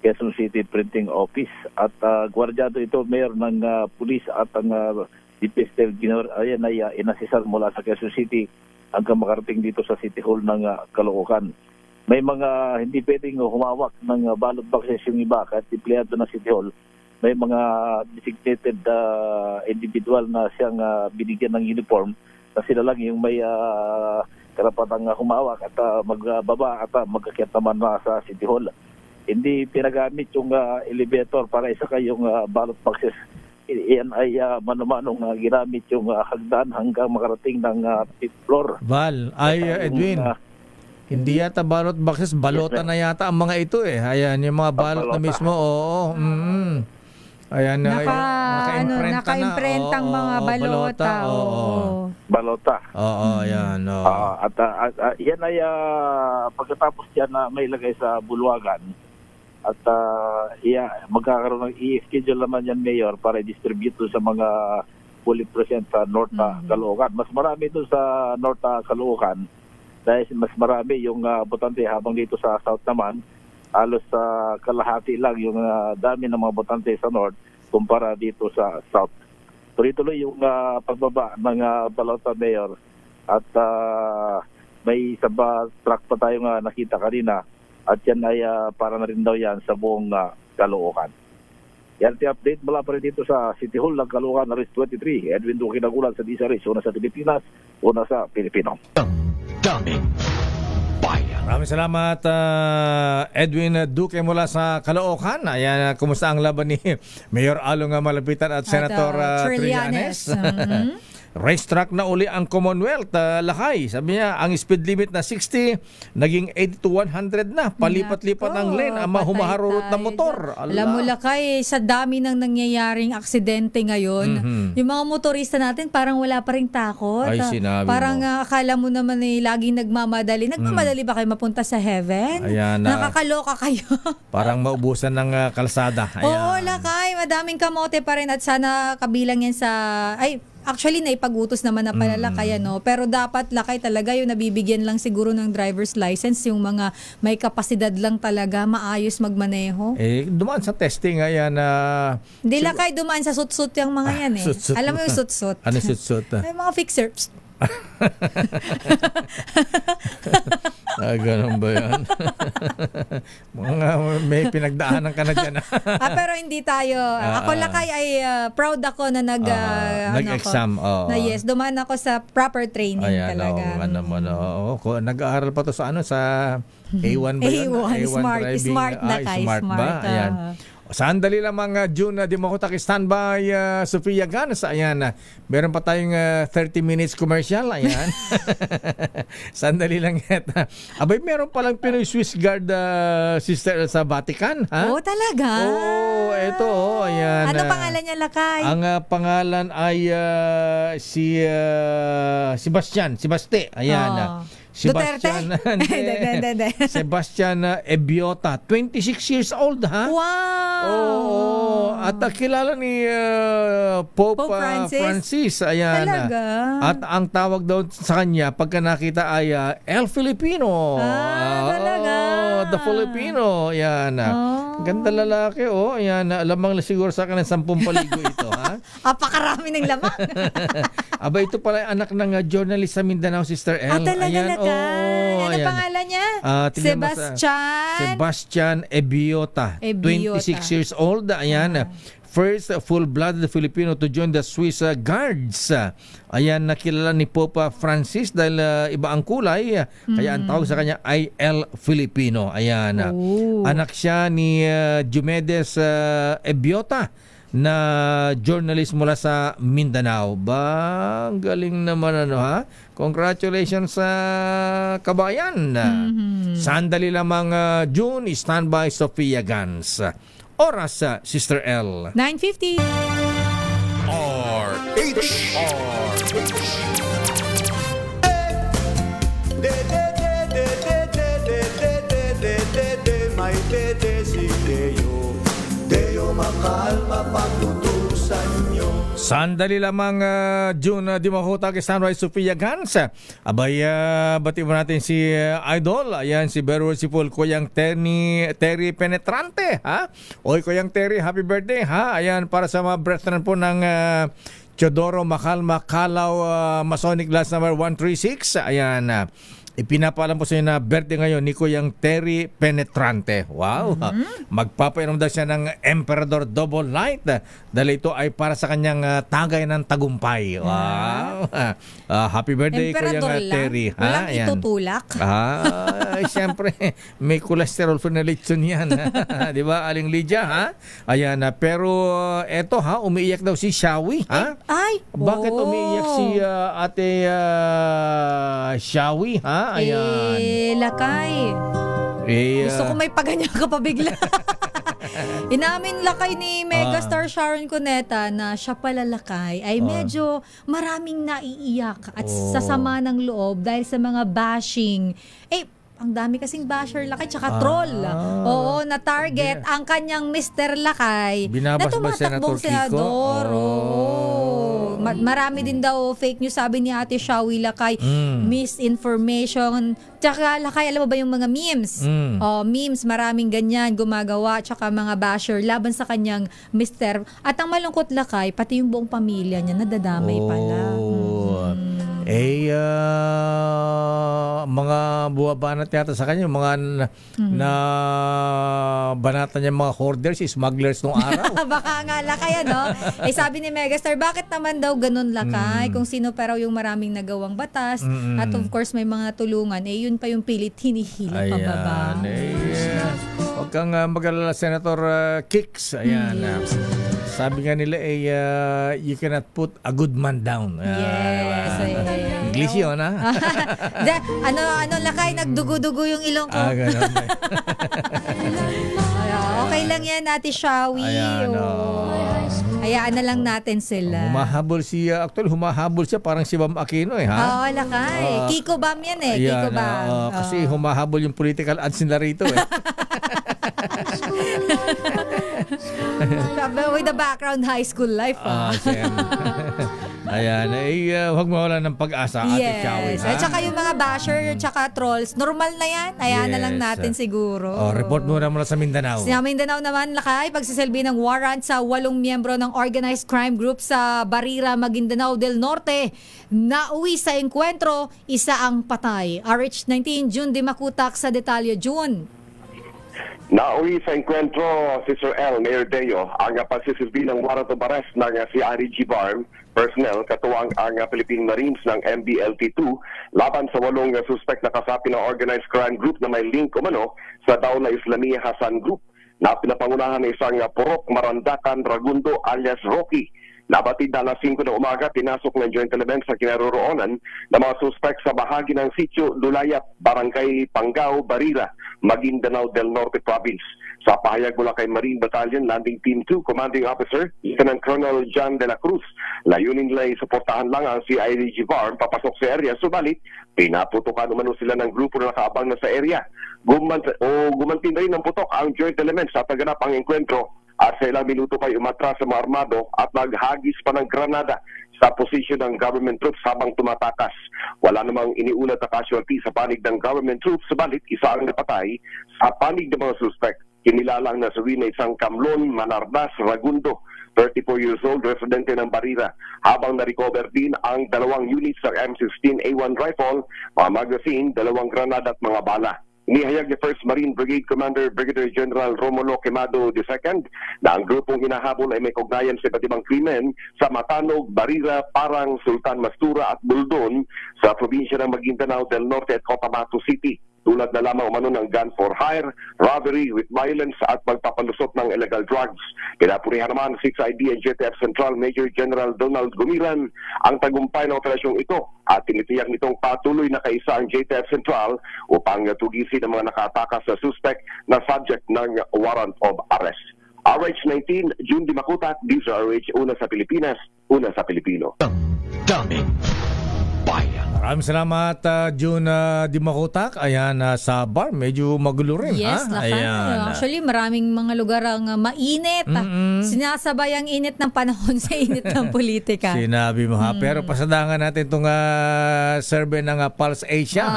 Speaker 19: Quezon City Printing Office. At gwardyado ito, Mayor, ng pulis at ang DPSL ay inasisan mula sa Quezon City hanggang makarating dito sa City Hall ng Caloocan. May mga hindi pwedeng humawak ng ballot boxes yung iba kahit empleyado ng City Hall. May mga designated individual na siyang binigyan ng uniform na sila lang yung may karapatang humawak at magbaba at magkakyat naman sa City Hall. Hindi pinagamit yung elevator para isakay yung ballot boxes. Iyan ay mano-manong ginamit yung hagdan hanggang makarating ng 5th floor.
Speaker 2: Val, Edwin, hindi yata ballot boxes, balota na yata ang mga ito eh. Ayan, yung mga balot na mismo, oo. Ayan,
Speaker 8: naka-imprentang mga balota.
Speaker 19: Balota.
Speaker 2: Oo, ayan.
Speaker 19: At yan ay pagkatapos yan na may lagay sa bulwagan. At magkakaroon ng i-schedule naman yan, Mayor, para i-distribute sa mga fully present sa North Caloocan. Mas marami doon sa North Caloocan dahil mas marami yung botante, habang dito sa South naman, halos kalahati lang yung dami ng mga botante sa North kumpara dito sa South. Tuloy-tuloy yung pagbaba ng balota, Mayor. At may isa ba truck pa tayong nakita kanina. At yan ay para na rin daw yan sa buong Caloocan. Yan ang update mula pa rin dito sa City Hall ng Caloocan, Aris 23. Edwin Duque nagulat sa DZRH, una sa Pilipinas, una sa Pilipino.
Speaker 1: Daming bayan.
Speaker 2: Maraming salamat, Edwin Duque mula sa Caloocan. Ayan, kumusta ang laban ni Mayor Along Malapitan at Senator Trillanes? Racetrack na uli ang Commonwealth, Lakay. Sabi niya, ang speed limit na 60, naging 80 to 100 na. Palipat-lipat ang lane ang humaharurot na motor.
Speaker 8: Alam mo, Lakay, sa dami ng nangyayaring aksidente ngayon, yung mga motorista natin parang wala pa ring takot.
Speaker 2: Ay, sinabi
Speaker 8: parang
Speaker 2: mo.
Speaker 8: akala mo naman laging nagmamadali. Nagmamadali ba kayo mapunta sa heaven?
Speaker 2: Ayan,
Speaker 8: nakakaloka kayo.
Speaker 2: Parang maubusan ng kalsada. Ayan.
Speaker 8: Oo, Lakay, madaming kamote pa rin at sana kabilang yan sa... Actually, naipag-utos naman na palala kaya, no? Pero dapat, Lakay, talaga yung nabibigyan lang siguro ng driver's license, yung mga may kapasidad lang talaga, maayos magmaneho.
Speaker 2: Dumaan sa testing, ayan.
Speaker 8: Hindi, Lakay, dumaan sa sut-sut yung mga yan, eh.
Speaker 2: Sut-sut.
Speaker 8: Alam mo yung sut-sut?
Speaker 2: Ano sut-sut?
Speaker 8: May mga fixers.
Speaker 2: Ganun ba yan? May pinagdaanan ka na dyan.
Speaker 8: Pero hindi tayo. Ako, Lakay, ay proud ako na
Speaker 2: nag-exam.
Speaker 8: Yes, dumaan ako sa proper training. Ayan, talaga.
Speaker 2: Nag-aaral pa to sa A1 ba yun?
Speaker 8: A1 smart.
Speaker 2: Driving.
Speaker 8: Smart na kayo.
Speaker 2: Smart ba? Ayan. Sandali lang mga June di mo ko standby Sofia Gans. Ayan, meron pa tayong 30 minutes commercial. Ayan. Sandali lang yan. Abay, meron palang Pinoy Swiss Guard sister sa Vatican. Ha?
Speaker 8: Oo, talaga?
Speaker 2: Oo, eto. Ayan.
Speaker 8: Ano pangalan niya, Lakay?
Speaker 2: Ang pangalan ay si Sebastian. Ayan. Sebastian Ebiota, 26 years old, ha?
Speaker 8: Wow!
Speaker 2: Oo, at kilala ni Pope Francis. Ayan.
Speaker 8: Talaga?
Speaker 2: At ang tawag daw sa kanya pagka nakita ay El Filipino.
Speaker 8: Talaga?
Speaker 2: The Filipino. Ayan. Ganda lalaki, Ayan. Lamang siguro sa akin ng 10 paligo ito, ha?
Speaker 8: Aparami ng lamang.
Speaker 2: Aba, ito pala anak ng journalist sa Mindanao, Sister El.
Speaker 8: Talaga, Lakay. Ano pangalan niya? Sebastian
Speaker 2: Ebiota. 26 years old. Ayan. First full-blooded Filipino to join the Swiss Guards. Ayan, nakilala ni Pope Francis dahil iba ang kulay. Kaya ang tawag sa kanya ay El Filipino. Ayan. Anak siya ni Diomedes Ebiota na journalist mula sa Mindanao. Ang galing naman, ha? Congratulations sa kabayan. Sandali lamang, June, standby Sofia Gans. Oras, Sister L.
Speaker 8: 9:50.
Speaker 16: RH. May Deo, Deo makalma pagtutusan. pagtutusan nyo.
Speaker 2: Sandali lamang June di mahuta kay Sunrise Sophia Gans. Abay, bati mo natin si Idol. Ayan, si Berwell Sipol, Kuyang Terry Penetrante. Ha? Oy, Kuyang Terry, happy birthday. Ha? Ayan, para sa mga brethren po ng Teodoro Macalma Calaw Masonic Glass number 136. Ayan, ipinapalam po sa inyo na birthday ngayon ni Kuyang Terry Penetrante. Wow! Magpapainom daw siya ng Emperador Double Light dahil ito ay para sa kanyang tagay ng tagumpay. Wow! Happy birthday,
Speaker 8: Emperador
Speaker 2: Kuyang Terry.
Speaker 8: Walang itutulak.
Speaker 2: Siyempre, may cholesterol for na lechon yan. Di ba, Aling Lydia? Ha? Ayan, pero eto ha, umiiyak daw si Shawi. Ha? Bakit umiiyak si ate Shawi? Ha? Ayan.
Speaker 8: Lakay. Gusto ko may paganyan ka pa bigla. Inamin Lakay ni Megastar Sharon Cuneta na siya pala Lakay ay medyo maraming naiiyak at sasama ng loob dahil sa mga bashing. Ang dami kasing basher Lakay tsaka troll. Oo, na target ang kanyang Mr. Lakay na tumatakbong senador. Marami din daw fake news, sabi ni Ate Shawi Lakay. Misinformation. Tsaka Lakay, alam mo ba yung mga memes? Memes, maraming ganyan gumagawa. Tsaka mga basher laban sa kanyang Mr. At ang malungkot Lakay, pati yung buong pamilya niya nadadamay pala.
Speaker 2: Mga buwabanat yata sa kanya, mga na banatan niya mga hoarders, smugglers nung araw.
Speaker 8: Baka nga Lakay, ano? Sabi ni Megastar, bakit naman daw ganun Lakay? Kung sino pa raw yung maraming nagawang batas at of course may mga tulungan, yun pa yung pilit hinihila pababa.
Speaker 2: Huwag kang mag-alala, Senator Kicks. Ayan. Sabi nga nila you cannot put a good man down.
Speaker 8: Yes.
Speaker 2: English yun, ha?
Speaker 8: ano Lakay, nagdugo-dugo yung ilong ko.
Speaker 2: Ganun.
Speaker 8: Okay lang yan, Ate Shawi. Hayaan na lang natin sila.
Speaker 2: Humahabol siya. Actually, humahabol siya parang si Bam Aquino, ha?
Speaker 8: Oo, Lakay. Kiko Bam yan, Kiko Bam.
Speaker 2: Kasi humahabol yung political ads nila rito,
Speaker 8: With the background high school life.
Speaker 2: Ayan, huwag mawala ng pag-asa, Ate Shawi.
Speaker 8: At saka yung mga basher, tsaka trolls, normal na yan. Hayaan na lang natin siguro.
Speaker 2: Report muna sa Mindanao.
Speaker 8: Sa Mindanao naman, Lakay, pagsisilbi ng warrant sa 8 miyembro ng organized crime group sa Barira, Maguindanao del Norte. Nauwi sa engkwentro, isa ang patay. RH19, June Di Makutak sa detalye, June.
Speaker 10: Nauwi sa enkwentro, Sister L, Mayor Deo, ang pagsisilbi ng warrant of arrest ng CRG Barm personnel katuwang ang Philippine Marines ng MBLT-2 laban sa 8 suspect na kasapi ng organized crime group na may link umano sa Dawla Islamiyah Hasan Group na pinapangunahan ng isang Purok Marandakan Ragundo alias Rocky. Nabatid na alas 5 ng umaga, pinasok ng Joint Elements sa kinaroroonan ng mga suspect sa bahagi ng sitio Lulayat, Barangay Panggao, Barira, Maguindanao del Norte Province. Sa pahayag mula kay Marine Battalion Landing Team 2 Commanding Officer Lieutenant Colonel John de la Cruz, layunin nila ay suportahan lang ang CIDG Barm papasok sa area, subalit pinaputukan umano sila ng grupo na nakaabang na sa area. Gumanti na rin ng putok ang Joint Elements sa taganap ang enkwentro at sa ilang minuto kay umatras sa mga armado at naghagis pa ng granada sa posisyon ng government troops habang tumatakas. Wala namang iniulat na casualty sa panig ng government troops, subalit isa ang napatay sa panig ng mga suspect. Kinilalang na sawi na isang Kamlon Manardas Ragundo, 34 years old, residente ng Barira, habang na-recover din ang 2 units ng M16A1 rifle, mga magazine, 2 granada at mga bala. Inihayag ni 1st Marine Brigade Commander Brigadier General Romulo Quemado II na ang grupong hinahabol ay may kaugnayan sa iba't ibang krimen sa Matanog, Barira, Parang, Sultan Mastura at Buldon sa probinsya ng Maguindanao del Norte at Cotabato City. Tulad na lamang umano ng gun for hire, robbery with violence at pagpapalusot ng illegal drugs. Pinapurihan naman 6ID and JTF Central Major General Donald Gumiran ang tagumpay ng operasyong ito at tinitiyak nitong patuloy na kaisa ang JTF Central upang tugisin ang mga nakataka sa suspect na subject ng warrant of arrest. RH19, June Di Makutak, DZRH, una sa Pilipinas, una sa Pilipino.
Speaker 1: Daming bayan.
Speaker 2: Maraming salamat, June Dimakutak. Ayan, sa bar, medyo magulo rin.
Speaker 8: Yes,
Speaker 2: Ayan.
Speaker 8: Actually, maraming mga lugar ang mainit. Sinasabay ang init ng panahon sa init ng politika.
Speaker 2: Sinabi mo ha. Pero pasadangan natin itong survey ng Pulse Asia.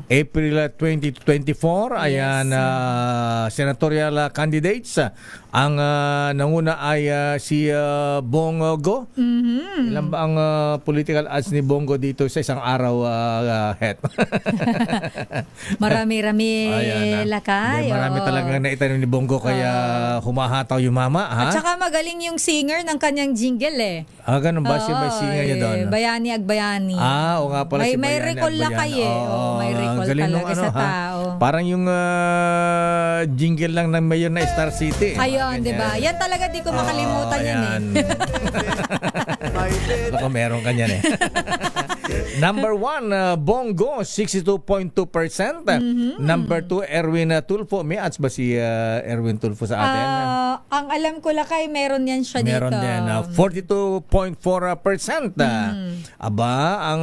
Speaker 2: April 2024. Ayan, senatorial candidates. Ang nanguna ay si Bongo. Ilan ba ang political ads ni Bongo dito sa isang araw, Het?
Speaker 8: Marami-rami, Lakay.
Speaker 2: Marami talagang naitanim ni Bongo kaya humahataw yung mama. Ha?
Speaker 8: At saka magaling yung singer ng kanyang jingle eh.
Speaker 2: Ganun ba? Siya may singer niya doon?
Speaker 8: Bayani Agbayani.
Speaker 2: O nga pala si Bayani
Speaker 8: may recall Lakay eh. May recall talaga sa tao.
Speaker 2: Parang yung jingle lang ng mayor na Star City.
Speaker 8: Ayun, di ba? Yan talaga di ko makalimutan yan eh.
Speaker 2: Baka meron ka niyan eh. Number 1, Bongo, 62.2%. Number 2, Erwin Tulfo. May ads ba si Erwin Tulfo sa atin?
Speaker 8: Ang alam ko Lakay, meron yan siya
Speaker 2: meron
Speaker 8: dito.
Speaker 2: Meron din. 42.4%. Aba, ang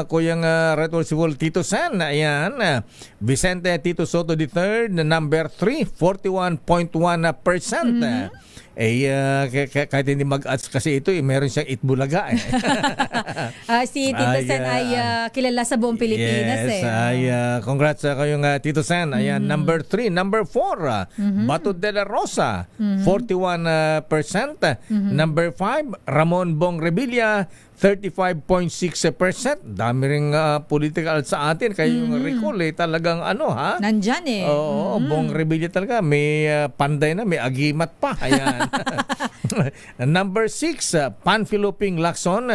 Speaker 2: kuyang Retolsibol Tito San. Ayan. Vicente Tito Soto III. Number 3, 41.1%. Kahit hindi mag-ads kasi ito, meron siyang Itbulaga.
Speaker 8: Si Tito Sen ay kilala sa buong Pilipinas.
Speaker 2: Yes, congrats kayong Tito Sen. Ayan, number 3. Number 4, Bato de la Rosa, 41%. Number 5, Ramon Bong Revilla, 35.6%. Dami ring political sa atin. Kaya yung recall talagang
Speaker 8: nandyan eh.
Speaker 2: Oo, Bong Revilla talaga. May panday na, may agimat pa. Ayan. Number 6, Panfiloping Lacson,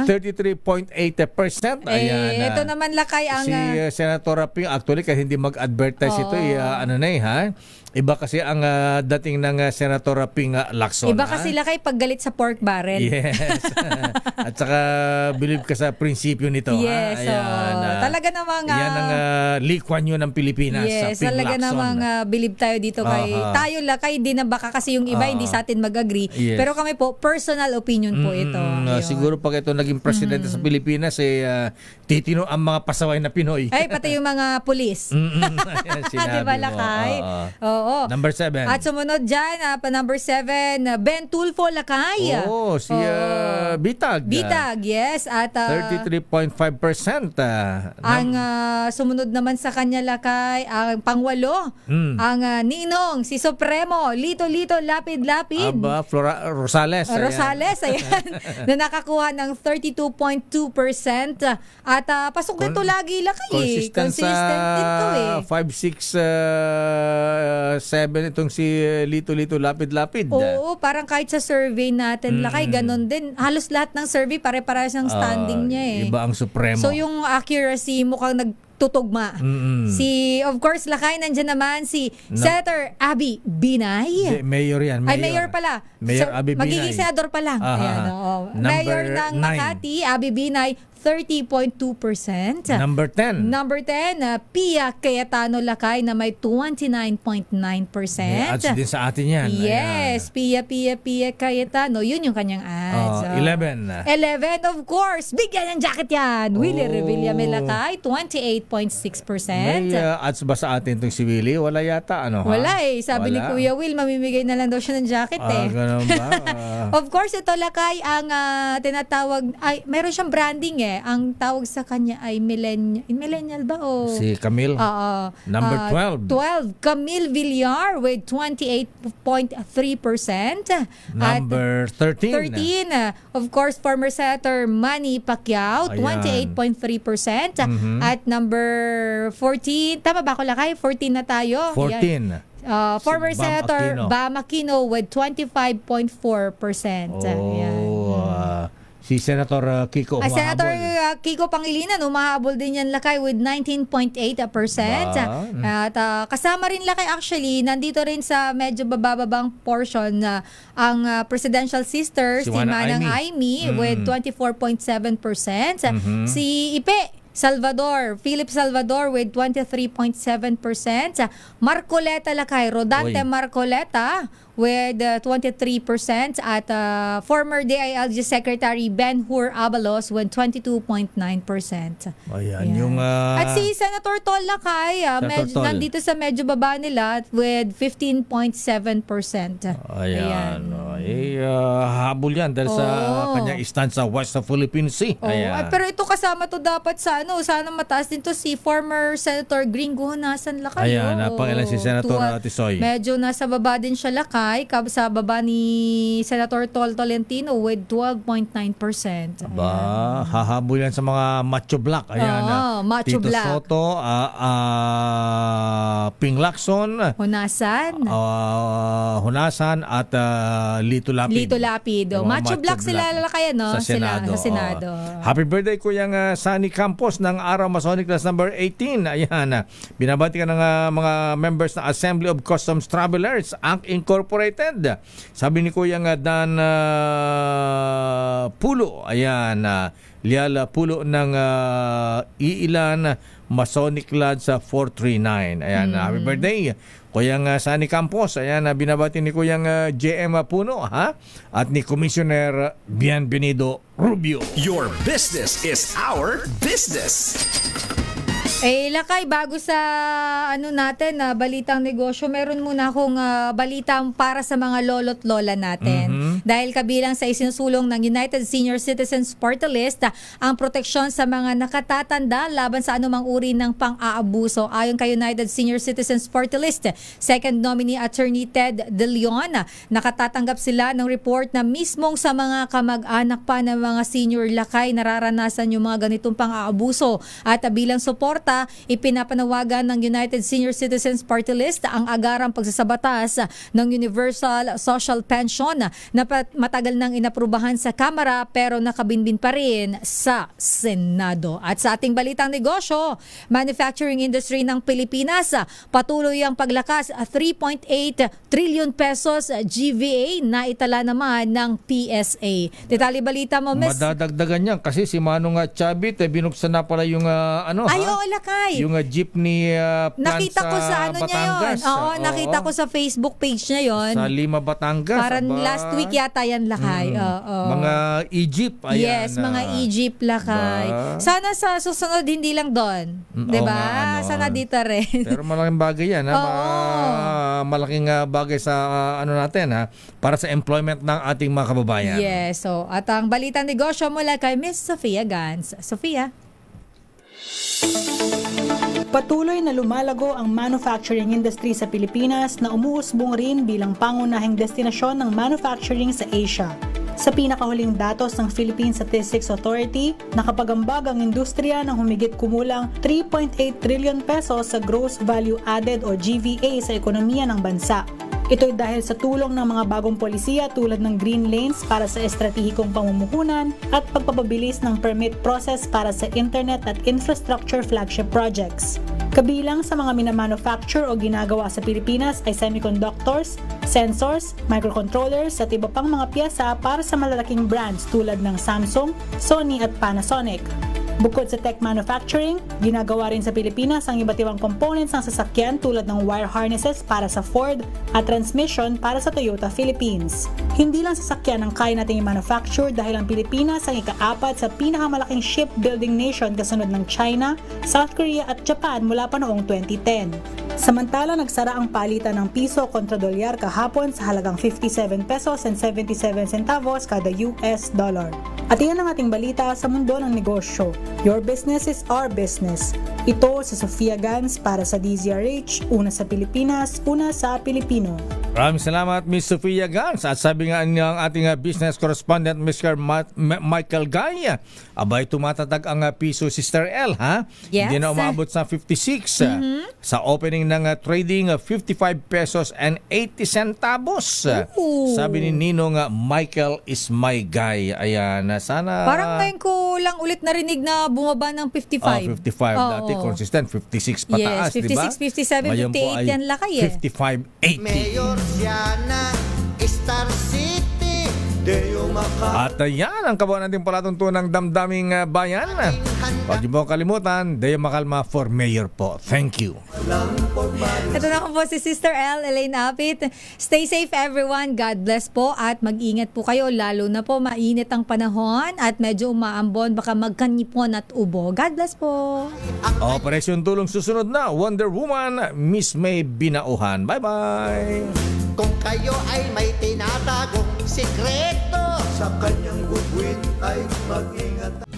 Speaker 2: 33.8%. Ayan.
Speaker 8: Ito naman Lakay ang...
Speaker 2: Si Senator Ping, actually, kasi hindi mag-advertise ito, iba kasi ang dating ng Senator Ping Lacson.
Speaker 8: Iba kasi Lakay paggalit sa pork barrel.
Speaker 2: Yes. At saka believe ka sa prinsipyo nito.
Speaker 8: Yes. Talaga namang...
Speaker 2: yan ang Lee Kuan Yew ng Pilipinas.
Speaker 8: Yes,
Speaker 2: Ping
Speaker 8: talaga
Speaker 2: Lacson.
Speaker 8: namang believe tayo dito kay... Tayo Lakay, hindi na baka kasi yung iba hindi sa atin mag-agree.
Speaker 2: Yes.
Speaker 8: Pero kami po, personal opinion po ito.
Speaker 2: Siguro pag ito naging presidente sa Pilipinas, titino ang mga pasaway na Pinoy.
Speaker 8: Ay, pati yung mga pulis. Diba Lakay? Oo.
Speaker 2: Number 7.
Speaker 8: At sumunod dyan, number 7, Ben Tulfo Lakay.
Speaker 2: Si Bitag.
Speaker 8: Bitag, yes. At
Speaker 2: 33.5%.
Speaker 8: Ang sumunod naman sa kanya Lakay, ang pang-8, ang Ninong, si Supremo, Lito Lapid.
Speaker 2: Aba, Rosales.
Speaker 8: Rosales, ayan. Na nakakuha ng 32.2%. At pasok dito lagi Lakay. Consistent din to eh.
Speaker 2: 5, 6, 7 itong si Lito Lapid.
Speaker 8: Oo, parang kahit sa survey natin Lakay, ganon din. Halos lahat ng survey pare-parehas ang standing niya eh.
Speaker 2: Iba ang Supremo.
Speaker 8: So yung accuracy mukhang nagtutugma. Of course, Lakay, nandyan naman si Senator Abby Binay.
Speaker 2: Mayor yan.
Speaker 8: Ay, mayor pala.
Speaker 2: Mayor Abby Binay.
Speaker 8: Magiging senador pa lang. Ayan, Mayor ng Makati, Abby Binay, 30.2%.
Speaker 2: Number 10.
Speaker 8: Number 10, Pia Cayetano Lakay na may 29.9%.
Speaker 2: Ads din sa atin yan.
Speaker 8: Yes, Pia Cayetano. Yun yung kanyang ads.
Speaker 2: 11.
Speaker 8: 11, of course. Bigyan ng jacket yan. Willie Revilla Lakay, 28.6%.
Speaker 2: May ads ba sa atin itong si Willie? Wala yata.
Speaker 8: Wala eh. Sabi ni Kuya Will, mamimigay na lang daw siya ng jacket eh.
Speaker 2: Ganun ba?
Speaker 8: Of course, ito Lakay ang tinatawag, meron siyang branding eh. Ang tawag sa kanya ay millennial ba o?
Speaker 2: Si Camille. Number 12.
Speaker 8: 12, Camille Villar with 28.3%.
Speaker 2: Number 13.
Speaker 8: Of course, former Senator Manny Pacquiao, 28.3%. At number 14, tama ba ako Lakay? 14 na tayo.
Speaker 2: 14.
Speaker 8: Former Senator Bam Aquino with 25.4%.
Speaker 2: Si Senator Kiko humahabol.
Speaker 8: Senator Kiko Pangilinan humahabol din yan Lakay with 19.8%. At kasama rin Lakay actually, nandito rin sa medyo bababang portion ang presidential sister si Manang Aimee with 24.7%. Si Ipe Philip Salvador with 23.7%. Marcoleta Lakay, Rodante
Speaker 2: Oy.
Speaker 8: Marcoleta with 23% at former DILG Secretary Ben-Hur Abalos with 22.9%.
Speaker 2: Ayan, yung...
Speaker 8: At si Senator Tol Lakay,
Speaker 2: Tol.
Speaker 8: nandito sa medyo baba nila with 15.7%.
Speaker 2: Ayan. Habol yan dahil sa kanyang stand sa West of Philippine Sea. Ayan.
Speaker 8: Pero ito kasama to dapat sa sana mataas din to si former Senator Gringo Honasan Lakay.
Speaker 2: Ayan, napangilan si Senator Tisoy.
Speaker 8: Medyo nasa baba din siya Lakay, sa baba ni Senator Tol Tolentino with 12.9%.
Speaker 2: Aba, hahabol yan sa mga macho black. Ayan,
Speaker 8: macho
Speaker 2: Tito
Speaker 8: black.
Speaker 2: Soto, Ping Lacson, Honasan at Lito Lapid.
Speaker 8: Macho black sila Lakay, no?
Speaker 2: Sa Senado.
Speaker 8: Sa Senado.
Speaker 2: Happy birthday Kuyang Sunny Campos ng Araw Masonic Class number 18. Ayan, binabati ka ng mga members ng Assembly of Customs Travelers Act Incorporated. Sabi ni Kuyang Dan Pulo, ayan, Liala Pulo ng Iilan Masonic Lodge sa 439. Ayan, happy birthday Kuyang Sunny Campos. Ayan, binabati ni Kuyang JM Puno, ha? At ni Commissioner Bienvenido Rubio.
Speaker 20: Your business is our business.
Speaker 8: Lakay, bago sa natin, balitang negosyo, meron muna akong balitang para sa mga lolo't lola natin. Dahil kabilang sa isinusulong ng United Senior Citizens Party List ang proteksyon sa mga nakatatanda laban sa anumang uri ng pang-aabuso. Ayon kay United Senior Citizens Party List, second nominee Attorney Ted De Leon, nakatatanggap sila ng report na mismong sa mga kamag-anak pa ng mga senior Lakay nararanasan yung mga ganitong pang-aabuso. At bilang suporta, ipinapanawagan ng United Senior Citizens Party List ang agarang pagsasabatas ng Universal Social Pension na matagal nang inaprubahan sa Kamara pero nakabinbin pa rin sa Senado. At sa ating balitang negosyo, manufacturing industry ng Pilipinas, patuloy ang paglakas, 3.8 trillion pesos GVA na itala naman ng PSA. Detalye balita mo, Miss?
Speaker 2: Madadagdagan yan kasi si Manong Chavit binuksan na pala yung
Speaker 8: Lakay.
Speaker 2: Yung jeepney plant
Speaker 8: nakita ko sa
Speaker 2: Batangas.
Speaker 8: niya yun. Nakita ko sa Facebook page niya yun.
Speaker 2: Sa Lima, Batangas.
Speaker 8: Parang last week yata yan Lakay.
Speaker 2: Mga Egypt. Ayan,
Speaker 8: yes, mga Egypt Lakay. Sana sa susunod hindi lang doon. Diba? Sana dito rin.
Speaker 2: Pero malaking bagay yan. Malaking bagay sa para sa employment ng ating mga kababayan.
Speaker 8: Yes. At ang balitang negosyo mula kay Miss Sofia Gans. Sofia.
Speaker 21: Patuloy na lumalago ang manufacturing industry sa Pilipinas na umuusbong rin bilang pangunahing destinasyon ng manufacturing sa Asia. Sa pinakahuling datos ng Philippine Statistics Authority, nakapagambag ang industriya ng humigit kumulang 3.8 trillion pesos sa gross value added o GVA sa ekonomiya ng bansa. Ito'y dahil sa tulong ng mga bagong polisiya tulad ng Green Lanes para sa estratehikong pamumuhunan at pagpapabilis ng permit process para sa internet at infrastructure flagship projects. Kabilang sa mga minamanufacture o ginagawa sa Pilipinas ay semiconductors, sensors, microcontrollers at iba pang mga piyesa para sa malalaking brands tulad ng Samsung, Sony at Panasonic. Bukod sa tech manufacturing, ginagawa rin sa Pilipinas ang iba't ibang components ng sasakyan tulad ng wire harnesses para sa Ford at transmission para sa Toyota Philippines. Hindi lang sasakyan ang kaya nating i-manufacture dahil ang Pilipinas ang ika-4 sa pinakamalaking shipbuilding nation kasunod ng China, South Korea at Japan mula pa noong 2010. Samantala, nagsara ang palitan ng piso kontra dolyar kahapon sa halagang 57 pesos and 77 centavos kada US dollar. At iyan ang ating balita sa mundo ng negosyo. Your business is our business. Ito si Sofia Gans para sa DZRH, una sa Pilipinas, una sa Pilipino.
Speaker 2: Maraming salamat, Miss Sofia Gans. At sabi nga ng ating business correspondent, Mr. Michael Guy, abay tumatatag ang piso, Sister L, ha?
Speaker 8: Yes.
Speaker 2: Hindi na umabot sa 56. Sa opening ng trading, 55 pesos and 80 centavos. Sabi ni Ninong, Michael is my guy. Ayan, sana...
Speaker 8: Parang ngayon ko lang ulit narinig na bumaba ng 55.
Speaker 2: 55. Dati consistent, 56 pataas,
Speaker 8: yes, 56,
Speaker 2: diba?
Speaker 8: 57, 58 yan lakay
Speaker 2: 55, 80.
Speaker 16: Mayor siya ng Star City, Deo Macal.
Speaker 2: At yan ang kabuuan natin palatuntunang damdaming bayan. Huwag niyo po kalimutan, Deo Macalma for Mayor po. Thank you.
Speaker 8: Ito na po si Sister L, Elaine Apit. Stay safe everyone. God bless po at mag-ingat po kayo. Lalo na po mainit ang panahon at medyo umaambon. Baka magkanipon at ubo. God bless po.
Speaker 2: Operasyon Tulong susunod na. Wonder Woman, Miss May Binauhan. Bye-bye.
Speaker 16: Kung kayo ay may tinatagong sikreto, sa kanyang bubuin ay mag-ingat.